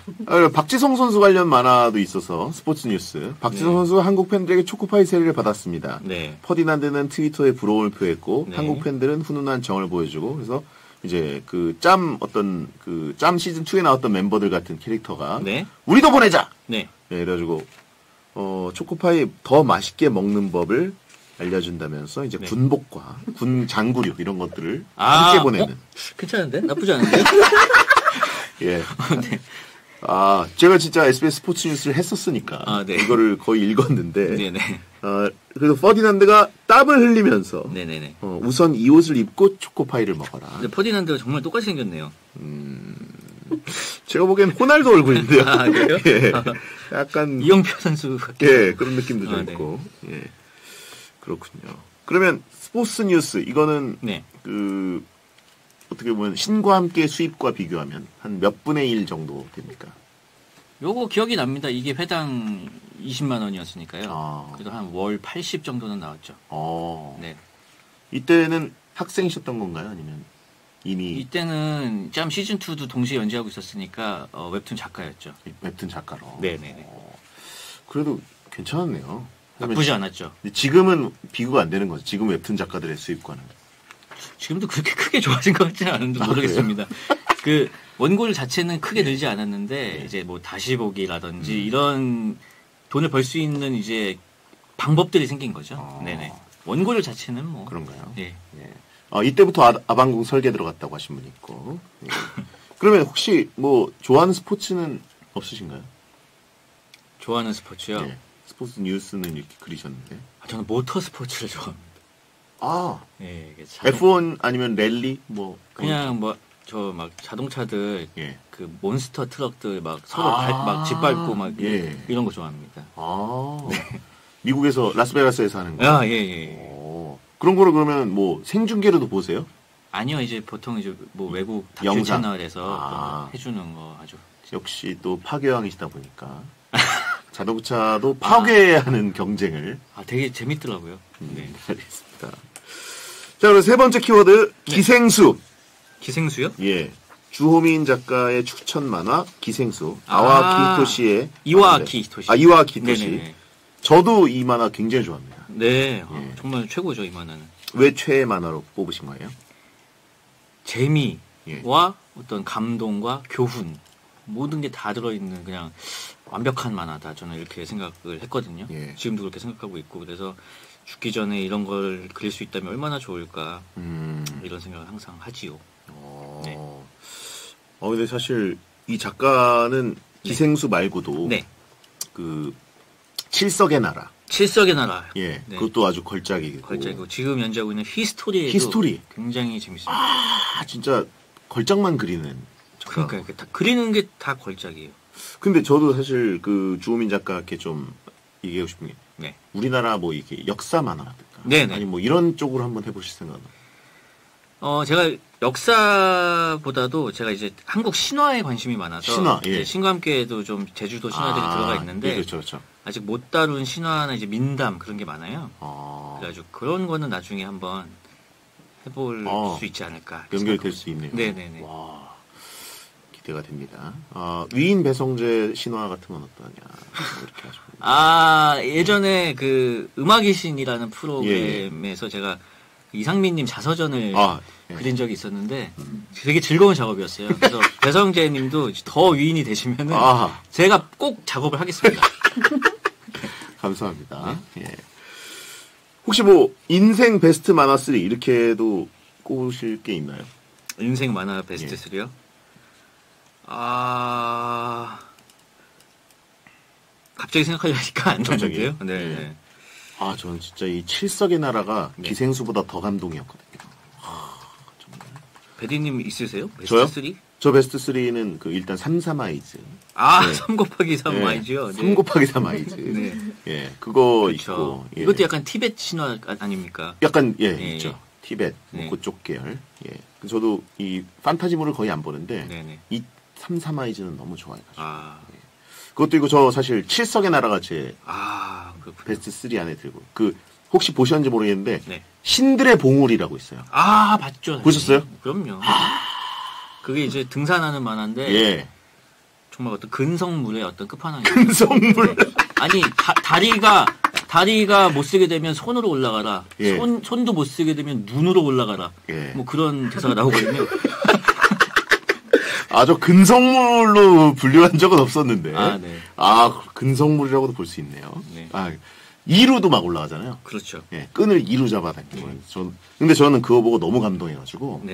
박지성 선수 관련 만화도 있어서 스포츠 뉴스. 박지성 선수가 한국 팬들에게 초코파이 세례를 받았습니다. 퍼디난드는 트위터에 부러움을 표했고 한국 팬들은 훈훈한 정을 보여주고 그래서 이제 짬 시즌 2에 나왔던 멤버들 같은 캐릭터가 우리도 보내자. 그래가지고 초코파이 더 맛있게 먹는 법을 알려준다면서 이제 군복과 군 장구류 이런 것들을 함께 보내는. 괜찮은데? 나쁘지 않은데? 네. 제가 진짜 SBS 스포츠 뉴스를 했었으니까 이거를 거의 읽었는데. 그래서 퍼디난드가 땀을 흘리면서 우선 이 옷을 입고 초코파이를 먹어라. 근데 퍼디난드가 정말 똑같이 생겼네요. 제가 보기엔 호날두 얼굴인데요. 그래요? 약간 이영표 선수 그런 느낌도 좀 있고. 그렇군요. 그러면 스포츠 뉴스 이거는 어떻게 보면 신과 함께 수입과 비교하면 한 몇 분의 1 정도 됩니까? 요거 기억이 납니다. 이게 회당 20만 원이었으니까요. 그래도 한 월 80 정도는 나왔죠. 이때는 학생이셨던 건가요? 아니면 이미 이때는 짬 시즌 2도 동시에 연재하고 있었으니까 웹툰 작가였죠. 웹툰 작가로. 네네네. 그래도 괜찮았네요. 나쁘지 않았죠. 지금은 비교가 안 되는 거죠. 지금 웹툰 작가들의 수입과는. 지금도 그렇게 크게 좋아진 것 같지는 않은데 모르겠습니다. 원고료 자체는 크게 늘지 않았는데 이제 뭐 다시 보기라든지 이런 돈을 벌 수 있는 이제 방법들이 생긴 거죠. 네네. 원고료 자체는 뭐 그런가요? 네. 이때부터 아방궁 설계 들어갔다고 하신 분이 있고. 그러면 혹시 뭐 좋아하는 스포츠는 없으신가요? 좋아하는 스포츠요? 스포츠 뉴스는 이렇게 그리셨는데. 저는 모터 스포츠를 좋아합니다. F1 아니면 랠리 뭐 그냥 뭐 저 막 자동차들 그 몬스터 트럭들 막 서로 막 짓밟고 막 이런 거 좋아합니다. 미국에서 라스베가스에서 하는 거. 그런 거를 그러면 뭐 생중계로도 보세요? 아니요, 이제 보통 이제 뭐 외국 다큐 채널에서 해주는 거 아주. 역시 또 파괴왕이시다 보니까 자동차도 파괴하는 경쟁을. 되게 재밌더라고요. 알겠습니다. 자, 그럼 세 번째 키워드 기생수. 기생수요? 주호민 작가의 추천 만화 기생수. 아와키 히토시의 이와키 히토시. 이와키 히토시. 저도 이 만화 굉장히 좋아합니다. 네, 정말 최고죠 이 만화는. 왜 최애 만화로 뽑으신 거예요? 재미와 어떤 감동과 교훈 모든 게 다 들어있는 그냥 완벽한 만화다. 저는 이렇게 생각을 했거든요. 지금도 그렇게 생각하고 있고 그래서 죽기 전에 이런 걸 그릴 수 있다면 얼마나 좋을까 이런 생각을 항상 하지요. 근데 사실 이 작가는 기생수 말고도 그 칠석의 나라. 그것도 아주 걸작이고. 지금 연재하고 있는 히스토리 굉장히 재밌습니다. 진짜 걸작만 그리는. 그러니까 다 그리는 게 다 걸작이에요. 근데 저도 사실 그 주호민 작가께 좀 얘기하고 싶은 게 우리나라 뭐 이게 역사 만화라든가 아니 뭐 이런 쪽으로 한번 해보실 생각은? 제가 역사보다도 제가 이제 한국 신화에 관심이 많아서 신과 함께도 좀 제주도 신화들이 들어가 있는데 그렇죠. 아직 못 다룬 신화나 이제 민담 그런 게 많아요. 그래가지고 그런 거는 나중에 한번 해볼 수 있지 않을까. 연결될 수 있네요. 네네네. 와, 기대가 됩니다. 위인 배성재 신화 같은 건 어떠냐? 이렇게 하시면. 예전에 그 음악의 신이라는 프로그램에서 제가 이상민님 자서전을 그린 적이 있었는데 되게 즐거운 작업이었어요. 그래서 배성재님도 더 위인이 되시면은 제가 꼭 작업을 하겠습니다. 감사합니다. 혹시 뭐 인생 베스트 만화 3 이렇게도 꼽으실 게 있나요? 인생 만화 베스트 3요? 갑자기 생각하려니까 안 나는데요. 네. 저는 진짜 이 칠석의 나라가 기생수보다 더 감동이었거든요. 정말. 배디님 있으세요? 베스트 저요? 3? 저 베스트 3는 일단 3아이즈. 3 곱하기 3 아이즈요? 3 곱하기 3 아이즈. 네. 예, 그거 그렇죠. 있고. 이것도 약간 티벳 신화 아닙니까? 약간, 있죠. 티벳, 그쪽 계열. 예. 저도 이 판타지물을 거의 안 보는데, 이 3 아이즈는 너무 좋아해가지고. 그것도 이거 저 사실 칠석의 나라가 제 베스트 3 안에 들고. 혹시 보셨는지 모르겠는데, 신들의 봉우리라고 있어요. 봤죠. 보셨어요? 그럼요. 그게 이제 등산하는 만화인데 정말 어떤 근성물의 어떤 끝판왕이 근성물 아니 다리가 못 쓰게 되면 손으로 올라가라. 손도 못 쓰게 되면 눈으로 올라가라. 뭐 그런 대사가 나오거든요. 저 근성물로 분류한 적은 없었는데. 네. 근성물이라고도 볼 수 있네요. 2루도 막 올라가잖아요. 그렇죠. 끈을 2루 잡아당기고. 근데 저는 그거 보고 너무 감동해가지고.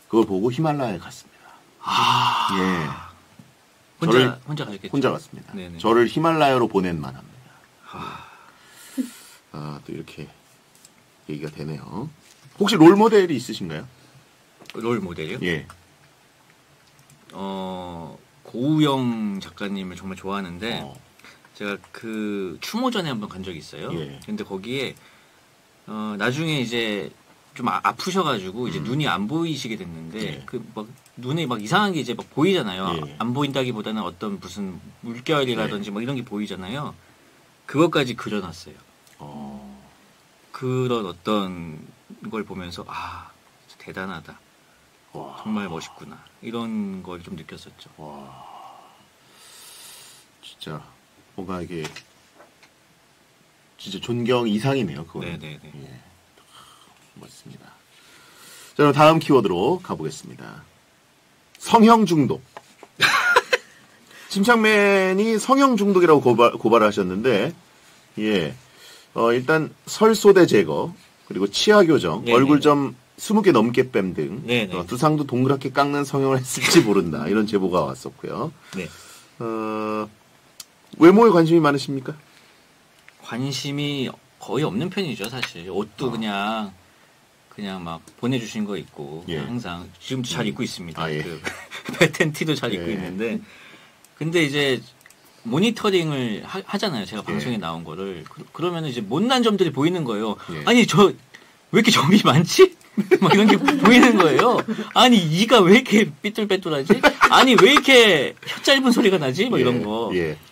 그걸 보고 히말라야에 갔습니다. 혼자 가셨겠죠? 혼자 갔습니다. 저를 히말라야로 보낸 만화입니다. 또 이렇게 얘기가 되네요. 혹시 롤 모델이 있으신가요? 롤 모델이요? 예. 고우영 작가님을 정말 좋아하는데 제가 추모전에 한번 간 적이 있어요. 근데 거기에 나중에 이제 좀 아프셔가지고 이제 눈이 안 보이시게 됐는데 눈에 막 이상한 게 이제 막 보이잖아요. 안 보인다기보다는 어떤 무슨 물결이라든지 뭐 이런 게 보이잖아요. 그것까지 그려놨어요. 그런 어떤 걸 보면서 진짜 대단하다. 정말 멋있구나. 이런 걸 좀 느꼈었죠. 진짜 뭔가 이게 진짜 존경 이상이네요. 그거는. 네네네. 멋있습니다. 자, 그럼 다음 키워드로 가보겠습니다. 성형 중독. 침착맨이 성형 중독이라고 고발을 하셨는데, 일단 설소대 제거, 그리고 치아 교정, 얼굴점 20개 넘게 뺨 등, 두상도 동그랗게 깎는 성형을 했을지 모른다. 이런 제보가 왔었고요. 외모에 관심이 많으십니까? 관심이 거의 없는 편이죠, 사실. 옷도 그냥 막 보내주신 거 있고 항상 지금도 잘 입고 있습니다. 배텐 티도 잘 입고 있는데 근데 이제 모니터링을 하잖아요. 제가 방송에 나온 거를 그러면 이제 못난 점들이 보이는 거예요. 아니 저 왜 이렇게 점이 많지? 막 이런 게 보이는 거예요. 아니 이가 왜 이렇게 삐뚤빼뚤하지? 아니 왜 이렇게 혀 짧은 소리가 나지? 뭐 이런 거.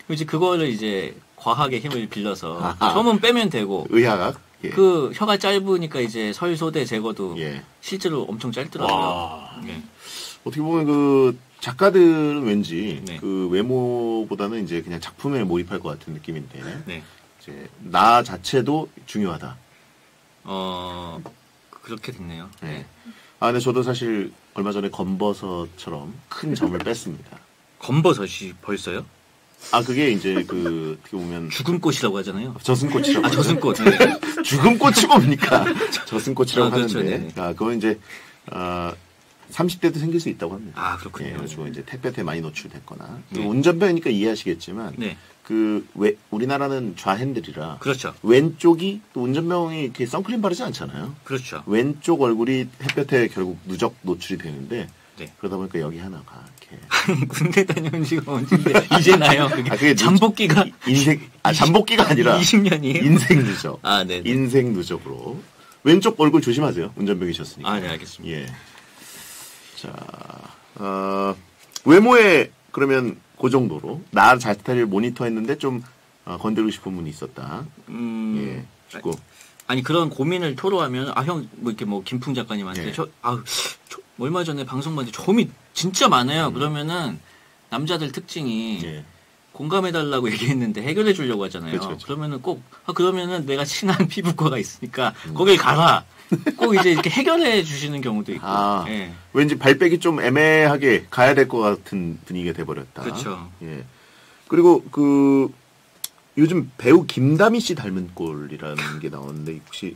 이제 그거를 이제 과학의 힘을 빌려서 점은 빼면 되고 의학 그 혀가 짧으니까 이제 설소대 제거도 실제로 엄청 짧더라고요. 어떻게 보면 작가들은 왠지 그 외모보다는 이제 그냥 작품에 몰입할 것 같은 느낌인데 이제 나 자체도 중요하다. 그렇게 됐네요. 근데 저도 사실 얼마 전에 검버섯처럼 큰 점을 뺐습니다. 검버섯이 벌써요? 그게 이제 어떻게 보면 죽음꽃이라고 하잖아요. 저승꽃이라고. 저승꽃. 죽음꽃이 뭡니까? 저승꽃이라고 그렇죠, 하는데. 그건 이제 30대도 생길 수 있다고 합니다. 그렇군요. 그래서 이제 택배에 많이 노출됐거나 운전병이니까 이해하시겠지만 우리나라는 좌핸들이라 그렇죠. 왼쪽이 또 운전병이 이렇게 선크림 바르지 않잖아요. 그렇죠. 왼쪽 얼굴이 햇볕에 결국 누적 노출이 되는데 그러다 보니까 여기 하나가 이렇게 군대 다녀온 지가 언젠데 이제 나요. 그게 잠복기가 잠복기가 아니라 20년이에요. 인생 누적. 네. 인생 누적으로 왼쪽 얼굴 조심하세요. 운전병이셨으니까. 네, 알겠습니다. 자, 외모에 그러면 그 정도로 나 자체를 모니터했는데 좀 건드리고 싶은 분이 있었다. 싶고. 아니 그런 고민을 토로하면 형 뭐 이렇게 김풍 작가님한테 얼마 전에 방송 봤는데 점이 진짜 많아요. 그러면은 남자들 특징이 공감해달라고 얘기했는데 해결해 주려고 하잖아요. 그렇죠. 그러면은 꼭 그러면은 내가 친한 피부과가 있으니까 거길 가라. 꼭 이제 이렇게 해결해 주시는 경우도 있고. 왠지 발백이 좀 애매하게 가야 될 것 같은 분위기가 돼버렸다. 그렇죠. 그리고 요즘 배우 김다미 씨 닮은 꼴이라는 게 나오는데 혹시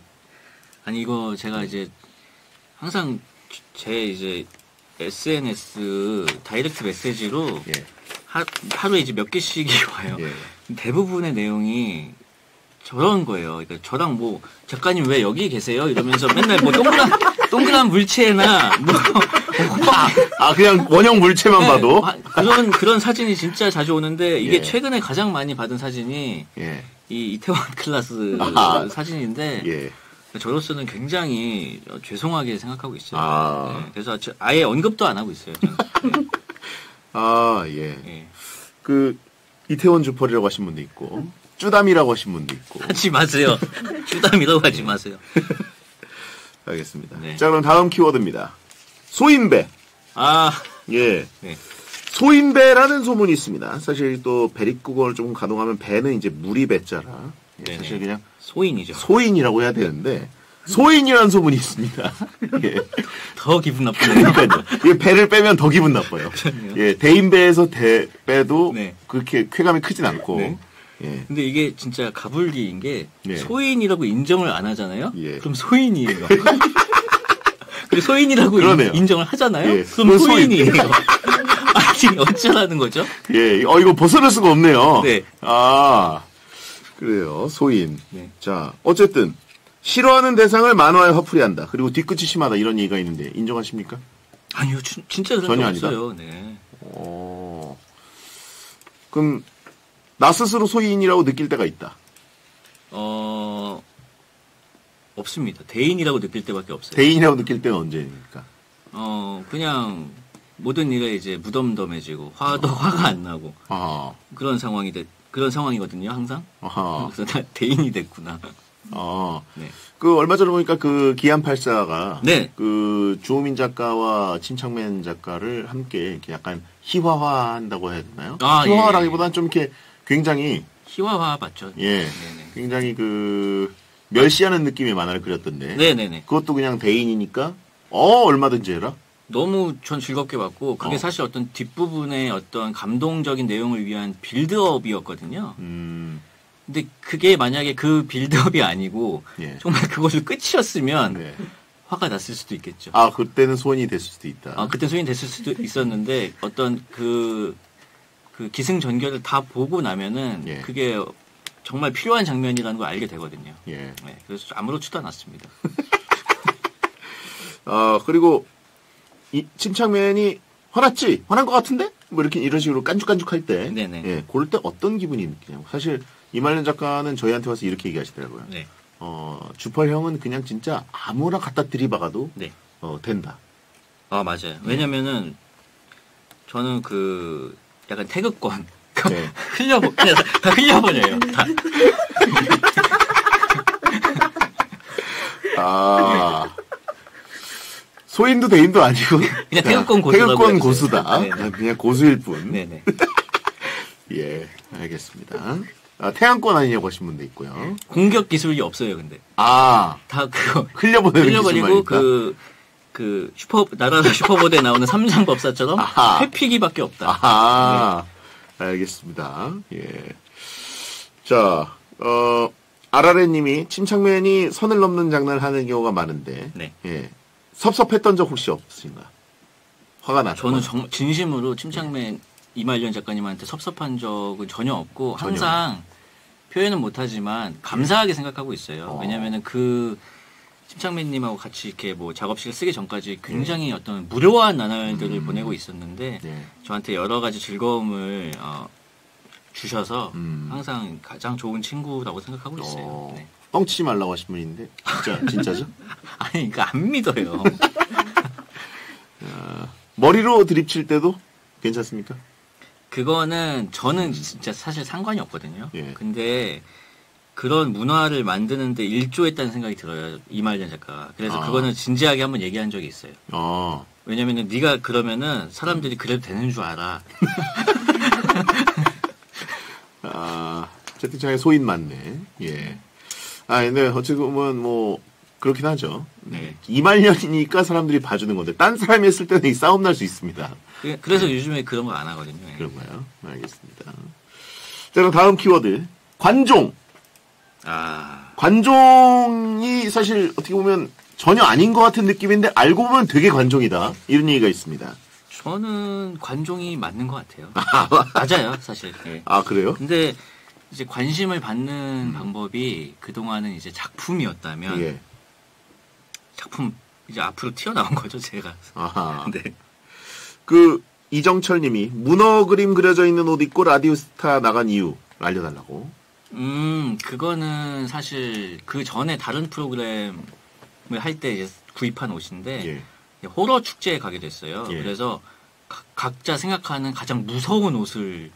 아니 이거 제가 이제 항상 제 이제 SNS 다이렉트 메시지로 예. 하루에 이제 몇 개씩이 와요. 예. 대부분의 내용이 저런 거예요. 그러니까 저랑 뭐 작가님 왜 여기 계세요? 이러면서 맨날 뭐 동그란 물체나 뭐 그냥 원형 물체만 네, 봐도 그런 사진이 진짜 자주 오는데 이게 예. 최근에 가장 많이 받은 사진이 예. 이 이태원 클라스 사진인데 예. 저로서는 굉장히 죄송하게 생각하고 있어요. 네, 그래서 아예 언급도 안 하고 있어요. 예. 예. 그 이태원 주펄이라고 하신 분도 있고 쭈담이라고 하신 분도 있고 하지 마세요. 쭈담이라고 하지 마세요. 알겠습니다. 네. 자 그럼 다음 키워드입니다. 소인배. 예. 네. 소인배라는 소문이 있습니다. 사실 또 배립국어를 조금 가동하면 배는 이제 물이 배자라 예, 사실 그냥 소인이죠. 소인이라고 해야 되는데 소인이라는 소문이 있습니다. 예. 더 기분 나쁘네요. 예, 배를 빼면 더 기분 나빠요. 예, 대인배에서 대배도 네. 그렇게 쾌감이 크진 않고. 네. 예. 근데 이게 진짜 가불기인 게 예. 소인이라고 인정을 안 하잖아요. 예. 그럼 소인이에요. 그리고 소인이라고 인정을 하잖아요. 예. 그럼 소인이에요. 아니 어쩌라는 거죠? 예, 이거 벗어날 수가 없네요. 네. 그래요. 소인. 네. 자, 어쨌든 싫어하는 대상을 만화에 화풀이한다. 그리고 뒤끝이 심하다. 이런 얘기가 있는데 인정하십니까? 아니요. 진짜 그런 전혀 게 아니다. 없어요. 네. 그럼 나 스스로 소인이라고 느낄 때가 있다. 없습니다. 대인이라고 느낄 때밖에 없어요. 대인이라고 느낄 때는 언제입니까? 그냥 모든 일에 이제 무덤덤해지고 화가 안 나고 그런 상황이거든요. 항상. 그래서 나 대인이 됐구나. 네. 그 얼마 전에 보니까 그 기안84가 네. 그 주호민 작가와 침착맨 작가를 함께 이렇게 약간 희화화한다고 해야 되나요? 희화화라기보다는 좀 이렇게 굉장히 희화화 맞죠? 예, 네네. 굉장히 그 멸시하는 느낌의 만화를 그렸던데. 네네네. 그것도 그냥 대인이니까 얼마든지 해라. 너무 전 즐겁게 봤고 그게 사실 어떤 뒷부분의 어떤 감동적인 내용을 위한 빌드업이었거든요. 근데 그게 만약에 그 빌드업이 아니고 예. 정말 그것이 끝이었으면 네. 화가 났을 수도 있겠죠. 그때는 소인이 됐을 수도 있다. 그때 소인이 됐을 수도 있었는데 어떤 그 기승전결을 다 보고 나면은 예. 그게 정말 필요한 장면이라는 걸 알게 되거든요. 예. 네, 그래서 아무렇지도 않았습니다. 그리고 이 침착맨이 화난 것 같은데? 뭐 이런 식으로 깐죽깐죽할 때, 네네. 예, 그럴 때 어떤 기분이 느끼냐고. 사실 이말년 작가는 저희한테 와서 이렇게 얘기하시더라고요. 네. 주펄 형은 그냥 진짜 아무나 갖다 들이박아도 네. 된다. 맞아요. 왜냐면은 저는 그 약간 태극권 네. 다 흘려버려요. 다. 소인도 대인도 아니고 그냥 태극권 고수다. 그냥 고수일 뿐. 네네. 예, 알겠습니다. 태양권 아니냐고 하신 분도 있고요. 공격 기술이 없어요, 근데. 다 그거 흘려버리고 그 나라라 슈퍼보드에 나오는 삼장법사처럼 회피기밖에 없다. 네. 알겠습니다. 예. 자, 아라레님이 침착맨이 선을 넘는 장난을 하는 경우가 많은데, 네. 예. 섭섭했던 적 혹시 없으신가? 화가 나죠? 저는 진심으로 침착맨 이말년 작가님한테 섭섭한 적은 전혀 없고 항상 표현은 못하지만 감사하게 생각하고 있어요. 왜냐면은 그 침착맨님하고 같이 이렇게 뭐 작업실을 쓰기 전까지 굉장히 어떤 무료한 나날들을 보내고 있었는데 저한테 여러 가지 즐거움을 주셔서 항상 가장 좋은 친구라고 생각하고 있어요. 네. 뻥치지 말라고 하신 분인데 진짜죠? 아니 그러니까 안 믿어요. 머리로 드립칠 때도 괜찮습니까? 그거는 저는 진짜 사실 상관이 없거든요. 예. 근데 그런 문화를 만드는데 일조했다는 생각이 들어요. 이말년 작가가. 그래서 그거는 진지하게 한번 얘기한 적이 있어요. 왜냐면은 네가 그러면은 사람들이 그래도 되는 줄 알아. 채팅창에 소인 맞네. 예. 근데 어찌 보면 뭐 그렇긴 하죠. 네. 이말년이니까 사람들이 봐주는 건데 딴 사람이 했을 때는 이 싸움 날 수 있습니다. 그래서 요즘에 그런 거 안 하거든요. 그런가요? 알겠습니다. 자, 그럼 다음 키워드 관종. 관종이 사실 어떻게 보면 전혀 아닌 것 같은 느낌인데 알고 보면 되게 관종이다. 이런 얘기가 있습니다. 저는 관종이 맞는 것 같아요. 맞아요, 사실. 네. 아, 그래요? 근데 이제 관심을 받는 방법이 그동안은 이제 작품이었다면 예. 작품 이제 앞으로 튀어나온 거죠, 제가. 아하. 네. 그 이정철 님이 문어 그림 그려져 있는 옷 입고 라디오스타 나간 이유 알려달라고. 그거는 사실 그 전에 다른 프로그램을 할 때 구입한 옷인데 예. 호러 축제에 가게 됐어요. 예. 그래서 각자 생각하는 가장 무서운 옷을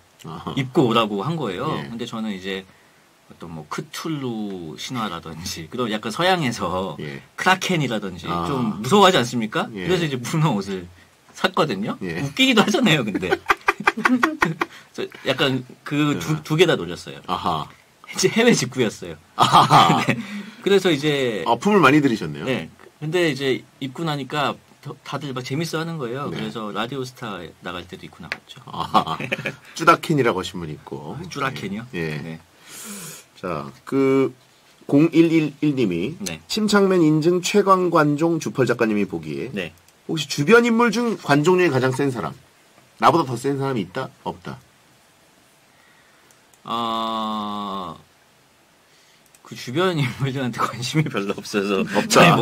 입고 오라고 한 거예요. 예. 근데 저는 이제 어떤 뭐 크툴루 신화라든지 그런 약간 서양에서 예. 크라켄이라든지 좀 무서워하지 않습니까? 예. 그래서 이제 문어 옷을 샀거든요. 예. 웃기기도 하잖아요, 근데. 약간 그 두 개 다 놀렸어요. 아하. 이제 해외 직구였어요. 아하. 네. 그래서 이제 품을 많이 들이셨네요. 네. 근데 이제 입고 나니까 다들 막 재밌어 하는 거예요. 네. 그래서 라디오스타 나갈 때도 입고 나갔죠. 아하. 쭈다켄이라고 하신 분이 있고. 쭈라켄이요? 예. 네. 자, 0111님이 네. 침착맨 인증 최강 관종 주펄 작가님이 보기에 네. 혹시 주변 인물 중 관종 중에 가장 센 사람, 나보다 더 센 사람이 있다? 없다? 그 주변 인물들한테 관심이 별로 없어서 없다.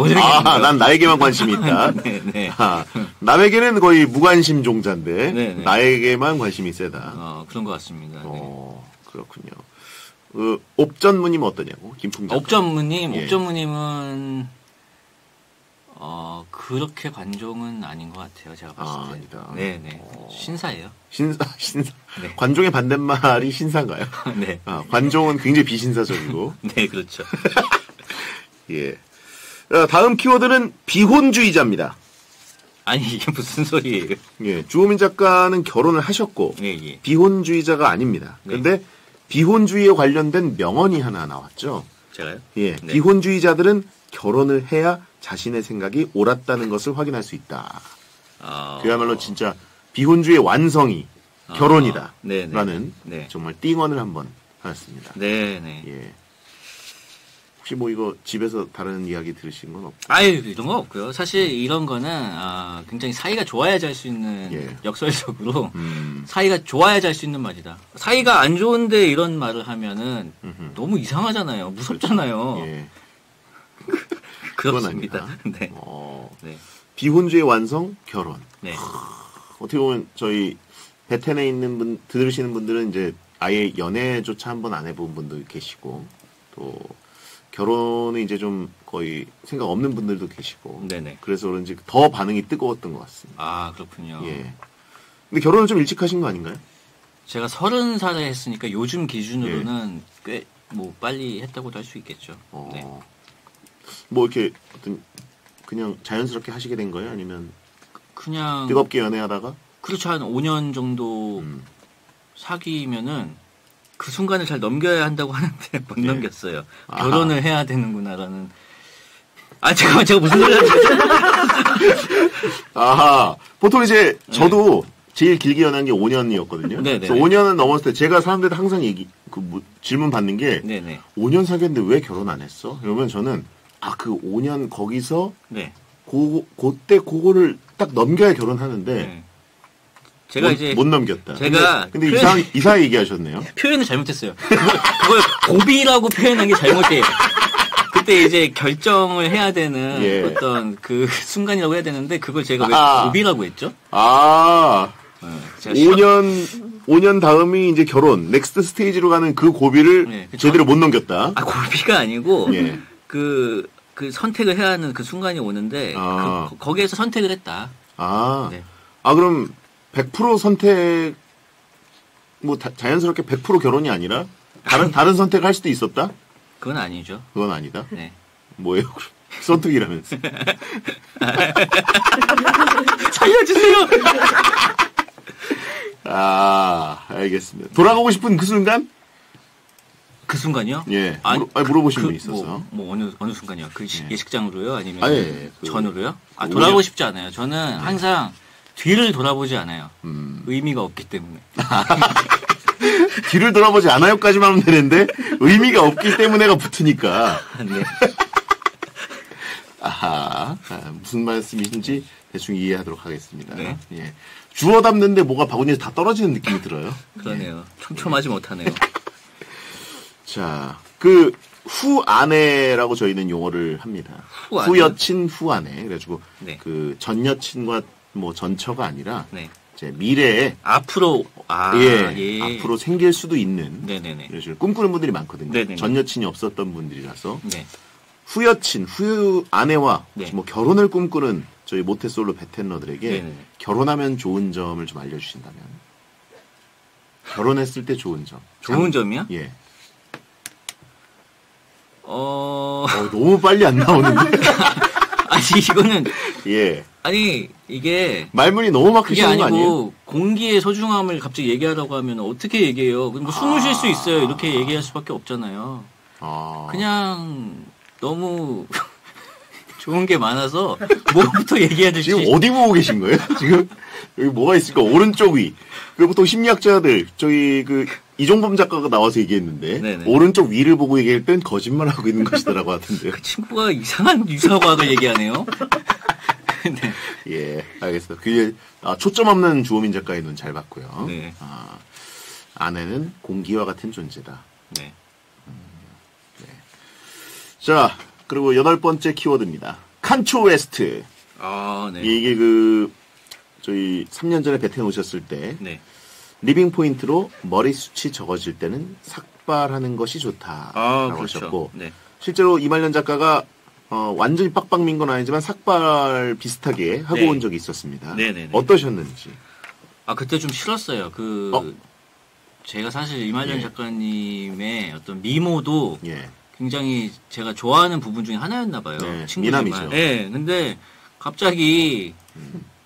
난 나에게만 관심이 있다. 네. 남에게는 거의 무관심 종자인데 네. 나에게만 관심이 세다. 그런 것 같습니다. 그렇군요. 옵전무님 어떠냐고? 김풍 작가. 옵전무님은 그렇게 관종은 아닌 것 같아요. 제가 봤을 때. 아니다. 네네. 신사예요. 신사. 네. 관종의 반대말이 신사인가요? 네. 관종은 굉장히 비신사적이고. 네, 그렇죠. 예. 다음 키워드는 비혼주의자입니다. 아니, 이게 무슨 소리예요? 예. 주호민 작가는 결혼을 하셨고, 예. 비혼주의자가 아닙니다. 그런데 네. 비혼주의에 관련된 명언이 하나 나왔죠. 제가요? 예. 네. 비혼주의자들은 결혼을 해야 자신의 생각이 옳았다는 것을 확인할 수 있다. 그야말로 진짜 비혼주의의 완성이 결혼이다. 라는 정말 띵언을 한번 하였습니다. 네네. 예. 혹시 뭐 이거 집에서 다른 이야기 들으신 건 없고? 아유, 이런 거 없고요. 사실 이런 거는 굉장히 사이가 좋아야지 할 수 있는 역설적으로 사이가 좋아야지 할 수 있는 말이다. 사이가 안 좋은데 이런 말을 하면은 너무 이상하잖아요. 무섭잖아요. 예. 그렇습니다. 네. 네. 비혼주의 완성 결혼. 네. 어떻게 보면 저희 베텐에 있는 들으시는 분들은 이제 아예 연애조차 한번 안 해본 분도 계시고 또 결혼은 이제 좀 거의 생각 없는 분들도 계시고. 네네. 그래서 그런지 더 반응이 뜨거웠던 것 같습니다. 그렇군요. 예. 근데 결혼을 좀 일찍 하신 거 아닌가요? 제가 30살에 했으니까 요즘 기준으로는 꽤 뭐 빨리 했다고도 할 수 있겠죠. 네. 뭐 이렇게 어떤 그냥 자연스럽게 하시게 된 거예요? 아니면 그냥 뜨겁게 연애하다가? 그렇죠. 한 5년 정도 사귀면은 그 순간을 잘 넘겨야 한다고 하는데 못 넘겼어요. 결혼을 해야 되는구나라는. 잠깐만, 제가 무슨 소리 하는 거죠? 보통 이제 저도 제일 길게 연애한 게 5년이었거든요. 그래서 5년을 넘었을 때 제가 사람들한테 항상 질문 받는 게 5년 사귀었는데 왜 결혼 안 했어? 그러면 저는 그 5년 거기서 그때 그거를 딱 넘겨야 결혼하는데 제가 이제 못 넘겼다. 제가 근데 이상하게 얘기하셨네요. 표현을 잘못했어요. 그걸 고비라고 표현한 게 잘못이에요. 그때 이제 결정을 해야 되는 어떤 그 순간이라고 해야 되는데 그걸 제가 왜 고비라고 했죠? 5년 다음이 이제 결혼, 넥스트 스테이지로 가는 그 고비를 제대로 못 넘겼다. 고비가 아니고 그 선택을 해야 하는 그 순간이 오는데 거기에서 선택을 했다. 그럼 100% 선택 뭐 자연스럽게 100% 결혼이 아니라 다른 선택을 할 수도 있었다? 그건 아니죠. 그건 아니다. 네. 뭐예요? 선택이라면서. 살려주세요. 알겠습니다. 돌아가고 싶은 그 순간? 그 순간이요? 예. 물어보신 분이 있어서. 어느 순간이요? 그 예식장으로요? 아니면 전으로요? 돌아가고 싶지 않아요. 저는 항상 뒤를 돌아보지 않아요. 의미가 없기 때문에. 뒤를 돌아보지 않아요까지만 하면 되는데 의미가 없기 때문에가 붙으니까. 네. 아하, 무슨 말씀이신지 대충 이해하도록 하겠습니다. 네. 예. 주워 담는데 뭐가 바구니에서 다 떨어지는 느낌이 들어요. 그러네요. 촘촘하지 못하네요. 자, 그 후아내라고 저희는 용어를 합니다. 후여친, 후아내. 그래가지고 네. 그 전 여친과 뭐 전처가 아니라 네. 이제 미래에 앞으로 예, 앞으로 생길 수도 있는 네네네. 이런 식으로 꿈꾸는 분들이 많거든요. 네네네. 전 여친이 없었던 분들이라서 네. 후여친, 후아내와 네. 뭐 결혼을 꿈꾸는 저희 모태솔로 베테너들에게 네네네. 결혼하면 좋은 점을 좀 알려주신다면 결혼했을 때 좋은 점. 좋은 점이요? 예. 너무 빨리 안 나오는데. 아니 이거는 예. 아니 이게 말문이 너무 막히시는 거 아니에요? 공기의 소중함을 갑자기 얘기하라고 하면 어떻게 얘기해요? 뭐 숨을 쉴 수 있어요. 이렇게 얘기할 수밖에 없잖아요. 그냥 너무 좋은 게 많아서 뭐부터 얘기해야 될지. 지금 어디 보고 계신 거예요? 지금 여기 뭐가 있을까? 오른쪽 위. 그 보통 심리학자들 저희 그 이종범 작가가 나와서 얘기했는데 네네. 오른쪽 위를 보고 얘기할 땐 거짓말하고 있는 것이더라고 하던데요. 그 친구가 이상한 유사과학을 얘기하네요. 네. 예, 알겠습니다. 그게 초점 없는 주호민 작가의 눈 잘 봤고요. 네. 아내는 공기와 같은 존재다. 네. 네. 자, 그리고 8번째 키워드입니다. 칸초 웨스트. 네. 이게 그 저희 3년 전에 베트남 오셨을 때 네. 리빙 포인트로 머리숱이 적어질 때는 삭발하는 것이 좋다라고 그렇죠. 하셨고 네. 실제로 이말년 작가가 완전히 빡빡 민 건 아니지만 삭발 비슷하게 하고 네. 온 적이 있었습니다. 네네네. 어떠셨는지. 그때 좀 싫었어요. 제가 사실 이말년 예. 작가님의 어떤 미모도 예. 굉장히 제가 좋아하는 부분 중에 하나였나 봐요. 네. 친구지만. 미남이죠. 네. 근데 갑자기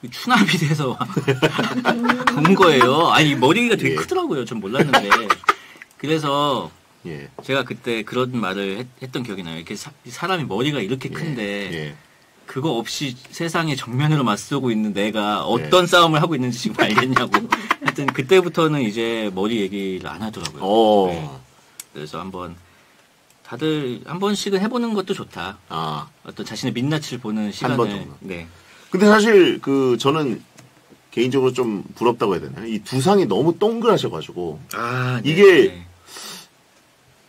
추납이 돼서 온 거예요. 아니 머리가 되게 예. 크더라고요. 전 몰랐는데. 그래서 예. 제가 그때 그런 말을 했던 기억이 나요. 이렇게 사람이 머리가 이렇게 큰데 예. 그거 없이 세상에 정면으로 맞서고 있는 내가 어떤 싸움을 하고 있는지 지금 알겠냐고. 하여튼 그때부터는 이제 머리 얘기를 안 하더라고요. 네. 그래서 다들 한 번씩은 해보는 것도 좋다. 어떤 자신의 민낯을 보는 시간을. 한 번 정도. 네. 근데 사실 저는 개인적으로 좀 부럽다고 해야 되나요? 이 두상이 너무 동그라셔가지고 네. 이게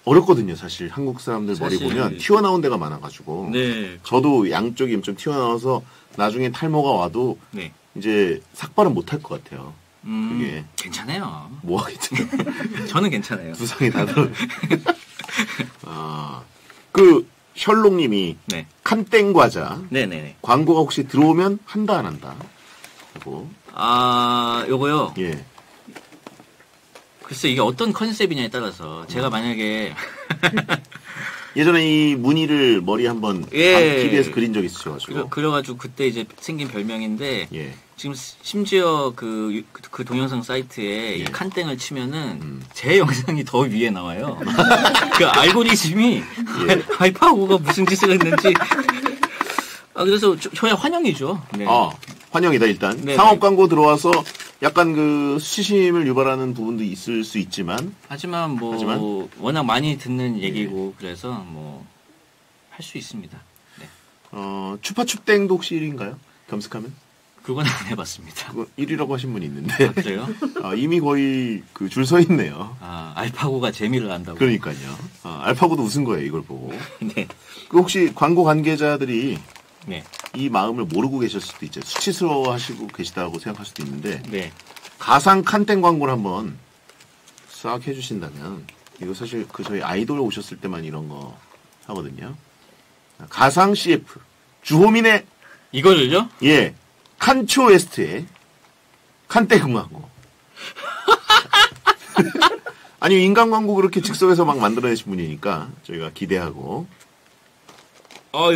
어렵거든요. 사실 한국 사람들 머리 보면 튀어나온 데가 많아가지고 네. 저도 양쪽이 좀 튀어나와서 나중에 탈모가 와도 네. 이제 삭발은 못할 것 같아요. 그게 괜찮아요. 뭐 하겠죠? 저는 괜찮아요. 두상이 다들 그 셜록님이 네. 칸땡 과자 네네네. 광고가 혹시 들어오면 한다 안 한다? 하고. 요거요. 예. 글쎄 이게 어떤 컨셉이냐에 따라서 제가 만약에 예전에 이 무늬를 머리 한번 TV에서 그린 적 있으셔가지고 그래가지고 그때 이제 생긴 별명인데 예. 지금 심지어 그 동영상 사이트에 이 칸땡을 치면은 제 영상이 더 위에 나와요. 그 알고리즘이 알파고가 무슨 짓을 했는지. 그래서 저야 환영이죠. 네. 환영이다 일단. 네네. 상업 광고 들어와서 약간 그 수치심을 유발하는 부분도 있을 수 있지만 하지만 워낙 많이 듣는 얘기고 그래서 할 수 있습니다. 네. 추파춥땡도 혹시 1위인가요? 검색하면? 그건 안 해봤습니다. 그거 1위라고 하신 분이 있는데. 그래요? 이미 거의 줄 서 있네요. 알파고가 재미를 안다고. 그러니까요. 알파고도 웃은 거예요, 이걸 보고. 네. 그 혹시 광고 관계자들이 네. 이 마음을 모르고 계실 수도 있죠. 수치스러워 하시고 계시다고 생각할 수도 있는데. 네. 가상 칸땡 광고를 한번 싹 해주신다면, 이거 사실 저희 아이돌 오셨을 때만 이런 거 하거든요. 가상 CF. 주호민의. 이거를요? 예. 칸초 웨스트의 칸땡 광고. 아니, 인간 광고 그렇게 즉석에서 막 만들어내신 분이니까 저희가 기대하고.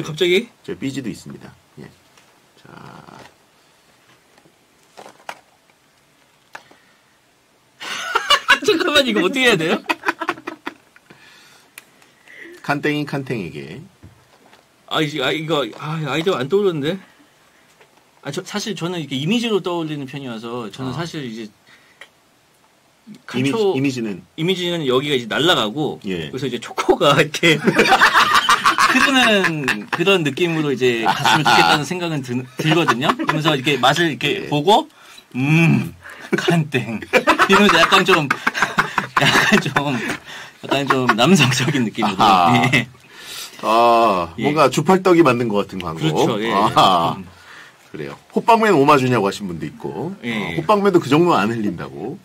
갑자기? 저희 삐지도 있습니다. 예. 자. 잠깐만, 이거 어떻게 해야 돼요? 칸땡이 칸땡에게. 이거 아이디어 안 떠오르는데? 사실 저는 이게 이미지로 떠올리는 편이어서 저는 사실 이제 이미지는 여기가 이제 날아가고 예. 그래서 이제 초코가 이렇게 흐르는 그런 느낌으로 이제 갔으면 좋겠다는 생각은 들거든요. 그러면서 이렇게 맛을 이렇게 예. 보고 간땡 이러면서 약간 좀 남성적인 느낌으로. 예. 뭔가 예. 주팔떡이 만든 것 같은 광고. 그렇죠. 예. 그래요. 호빵맨 오마주냐고 하신 분도 있고, 예. 호빵맨도 그 정도는 안 흘린다고.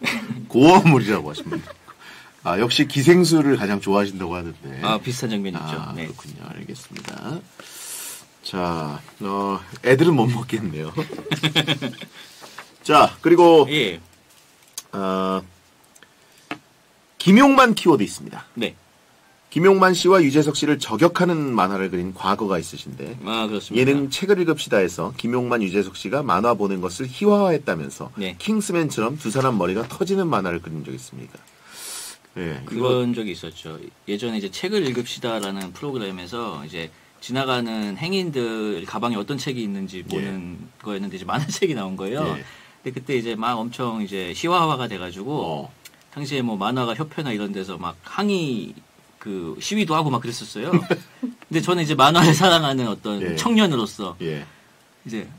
고어물이라고 하신 분도 있고. 역시 기생수를 가장 좋아하신다고 하는데. 비슷한 장면 있죠. 네. 그렇군요. 알겠습니다. 자, 애들은 못 먹겠네요. 자, 그리고, 예. 김용만 키워드 있습니다. 네. 김용만 씨와 유재석 씨를 저격하는 만화를 그린 과거가 있으신데 그렇습니다. 예능 책을 읽읍시다에서 김용만, 유재석 씨가 만화 보는 것을 희화화했다면서 네. 킹스맨처럼 두 사람 머리가 터지는 만화를 그린 적이 있습니까? 네, 그런 적이 있었죠. 예전에 이제 책을 읽읍시다라는 프로그램에서 이제 지나가는 행인들 가방에 어떤 책이 있는지 보는 예. 거였는데 이제 만화책이 나온 거예요. 예. 근데 그때 이제 막 엄청 이제 희화화가 돼가지고 당시에 뭐 만화가 협회나 이런 데서 막 항의 그 시위도 하고 막 그랬었어요. 근데 저는 이제 만화를 사랑하는 어떤 예. 청년으로서 예. 이제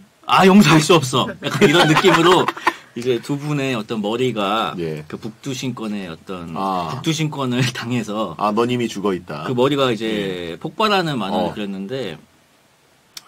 용서할 수 없어. 약간 이런 느낌으로 이제 두 분의 어떤 머리가 예. 그 북두신권의 어떤 북두신권을 당해서 넌 이미 죽어 있다. 그 머리가 이제 폭발하는 만화를 그렸는데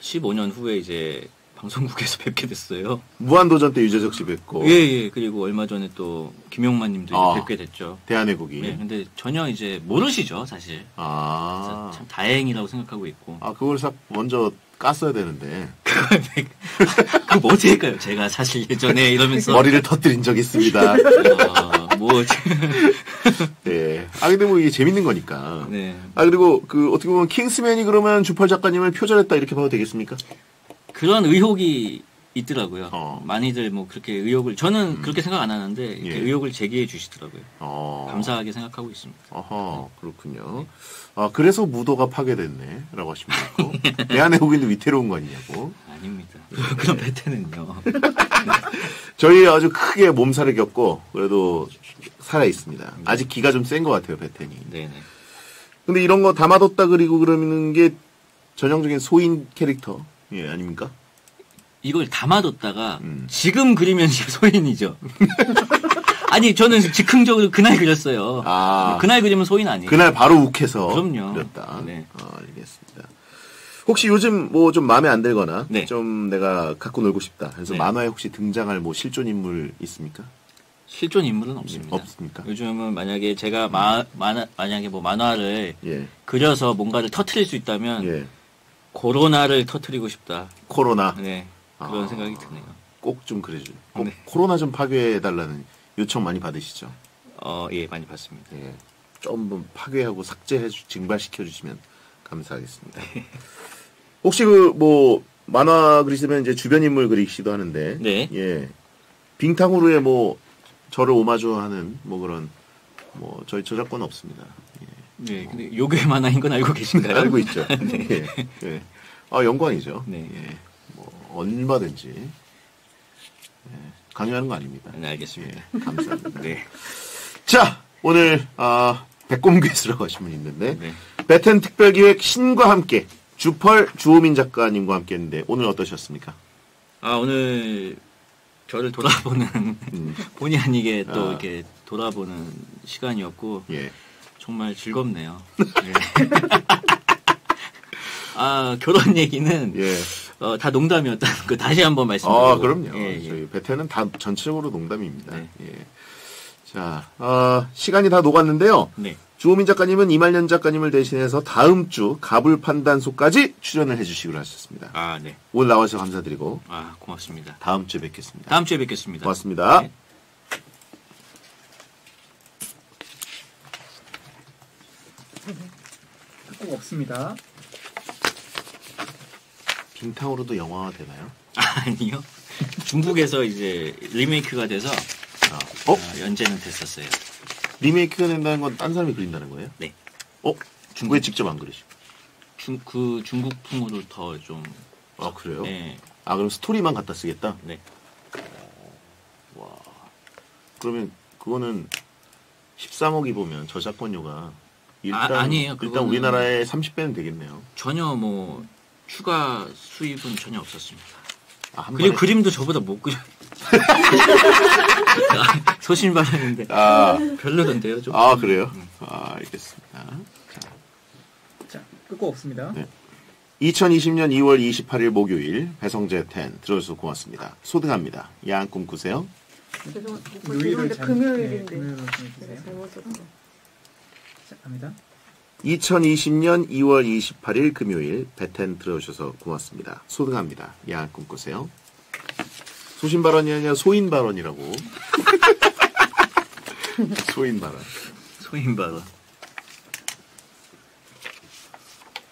15년 후에 이제 방송국에서 뵙게 됐어요. 무한도전 때 유재석 씨 뵙고. 예. 그리고 얼마 전에 또 김용만 님도 뵙게 됐죠. 대한애국이. 네, 근데 전혀 이제 모르시죠, 사실. 참 다행이라고 생각하고 있고. 그걸 먼저 깠어야 되는데. 그거 뭐 어떻게 할까요? 제가 사실 예전에 이러면서. 머리를 터뜨린 적 있습니다. 네. 근데 뭐 이게 재밌는 거니까. 네. 그리고 어떻게 보면 킹스맨이 그러면 주팔 작가님을 표절했다 이렇게 봐도 되겠습니까? 그런 의혹이 있더라고요. 많이들 뭐 그렇게 의혹을 저는 그렇게 생각 안 하는데 이렇게 의혹을 제기해 주시더라고요. 감사하게 생각하고 있습니다. 그렇군요. 그래서 무도가 파괴됐네라고 하시면 있고 대한애국인도 위태로운 거 아니냐고. 아닙니다. 그런 베테는요. 저희 아주 크게 몸살을 겪고 그래도 살아 있습니다. 아직 기가 좀 센 것 같아요, 베텐이. 네네. 근데 이런 거 담아뒀다 그리고 그러는 게 전형적인 소인 캐릭터. 예, 아닙니까? 이걸 담아뒀다가 지금 그리면 소인이죠. 아니 저는 즉흥적으로 그날 그렸어요. 그날 그리면 소인 아니에요. 그날 바로 욱해서 그럼요. 그렸다. 네. 알겠습니다. 혹시 요즘 뭐 좀 마음에 안 들거나 네. 좀 내가 갖고 놀고 싶다. 그래서 네. 만화에 혹시 등장할 뭐 실존 인물 있습니까? 실존 인물은 없습니다. 없습니까? 요즘은 만약에 제가 만약에 뭐 만화를 그려서 뭔가를 터트릴 수 있다면 코로나를 터트리고 싶다. 코로나? 네. 그런 생각이 드네요. 꼭 좀 그래줘. 꼭 코로나 좀 파괴해달라는 요청 많이 받으시죠? 예, 많이 받습니다. 예. 좀 파괴하고 증발시켜주시면 감사하겠습니다. 혹시 뭐 만화 그리시면 이제 주변 인물 그리시기도 하는데, 네. 예. 빙탕후루에 뭐 저를 오마주하는 뭐 그런 뭐 저희 저작권 없습니다. 예. 네, 근데 요괴 만화인 건 알고 계신가요? 알고 있죠. 네. 예. 예. 영광이죠. 네. 예. 뭐 얼마든지 강요하는 거 아닙니다. 네, 알겠습니다. 예. 감사합니다. 네. 자, 오늘 백곰괴수라고 하시면 있는데 네. 베텐 특별기획 신과 함께 주펄 주호민 작가님과 함께했는데 오늘 어떠셨습니까? 오늘 저를 돌아보는 본의 아니게 또 이렇게 돌아보는 시간이었고 정말 즐겁네요. 네. 결혼 얘기는 다 농담이었다는 거 다시 한번 말씀드리고. 그럼요. 저희 베텐은 다 전체적으로 농담입니다. 네. 자, 시간이 다 녹았는데요. 네. 주호민 작가님은 이말년 작가님을 대신해서 다음 주 가불 판단소까지 출연을 해주시기로 하셨습니다. 네. 오늘 나와주셔서 감사드리고. 고맙습니다. 다음 주에 뵙겠습니다. 다음 주에 뵙겠습니다. 고맙습니다. 네. 꼭 없습니다. 빙탕으로도 영화화 되나요? 아니요. 중국에서 이제 리메이크가 돼서 연재는 됐었어요. 리메이크가 된다는 건 딴 사람이 그린다는 거예요? 네. 왜 직접 안 그리시고? 중국풍으로 더 좀. 그래요? 네. 그럼 스토리만 갖다 쓰겠다? 네. 와. 그러면 그거는 13억이 보면 저작권료가 아니에요. 일단 우리나라의 30배는 되겠네요. 전혀 뭐 추가 수입은 전혀 없었습니다. 그리고 그림도 저보다 못 그려. 소신발언인데. 별로던데요, 좀. 그래요? 알겠습니다. 자, 끝곡 없습니다. 네. 2020년 2월 28일 목요일 배성재 10 들어주셔서 고맙습니다. 소등합니다. 야한 꿈 꾸세요. 금요일인데 금요일로 보내주세요. 자, 갑니다. 2020년 2월 28일 금요일 배텐 들어주셔서 고맙습니다. 소등합니다. 야한 꿈 꾸세요. 소신 발언이 아니라 소인 발언이라고. 소인 발언. 소인 발언.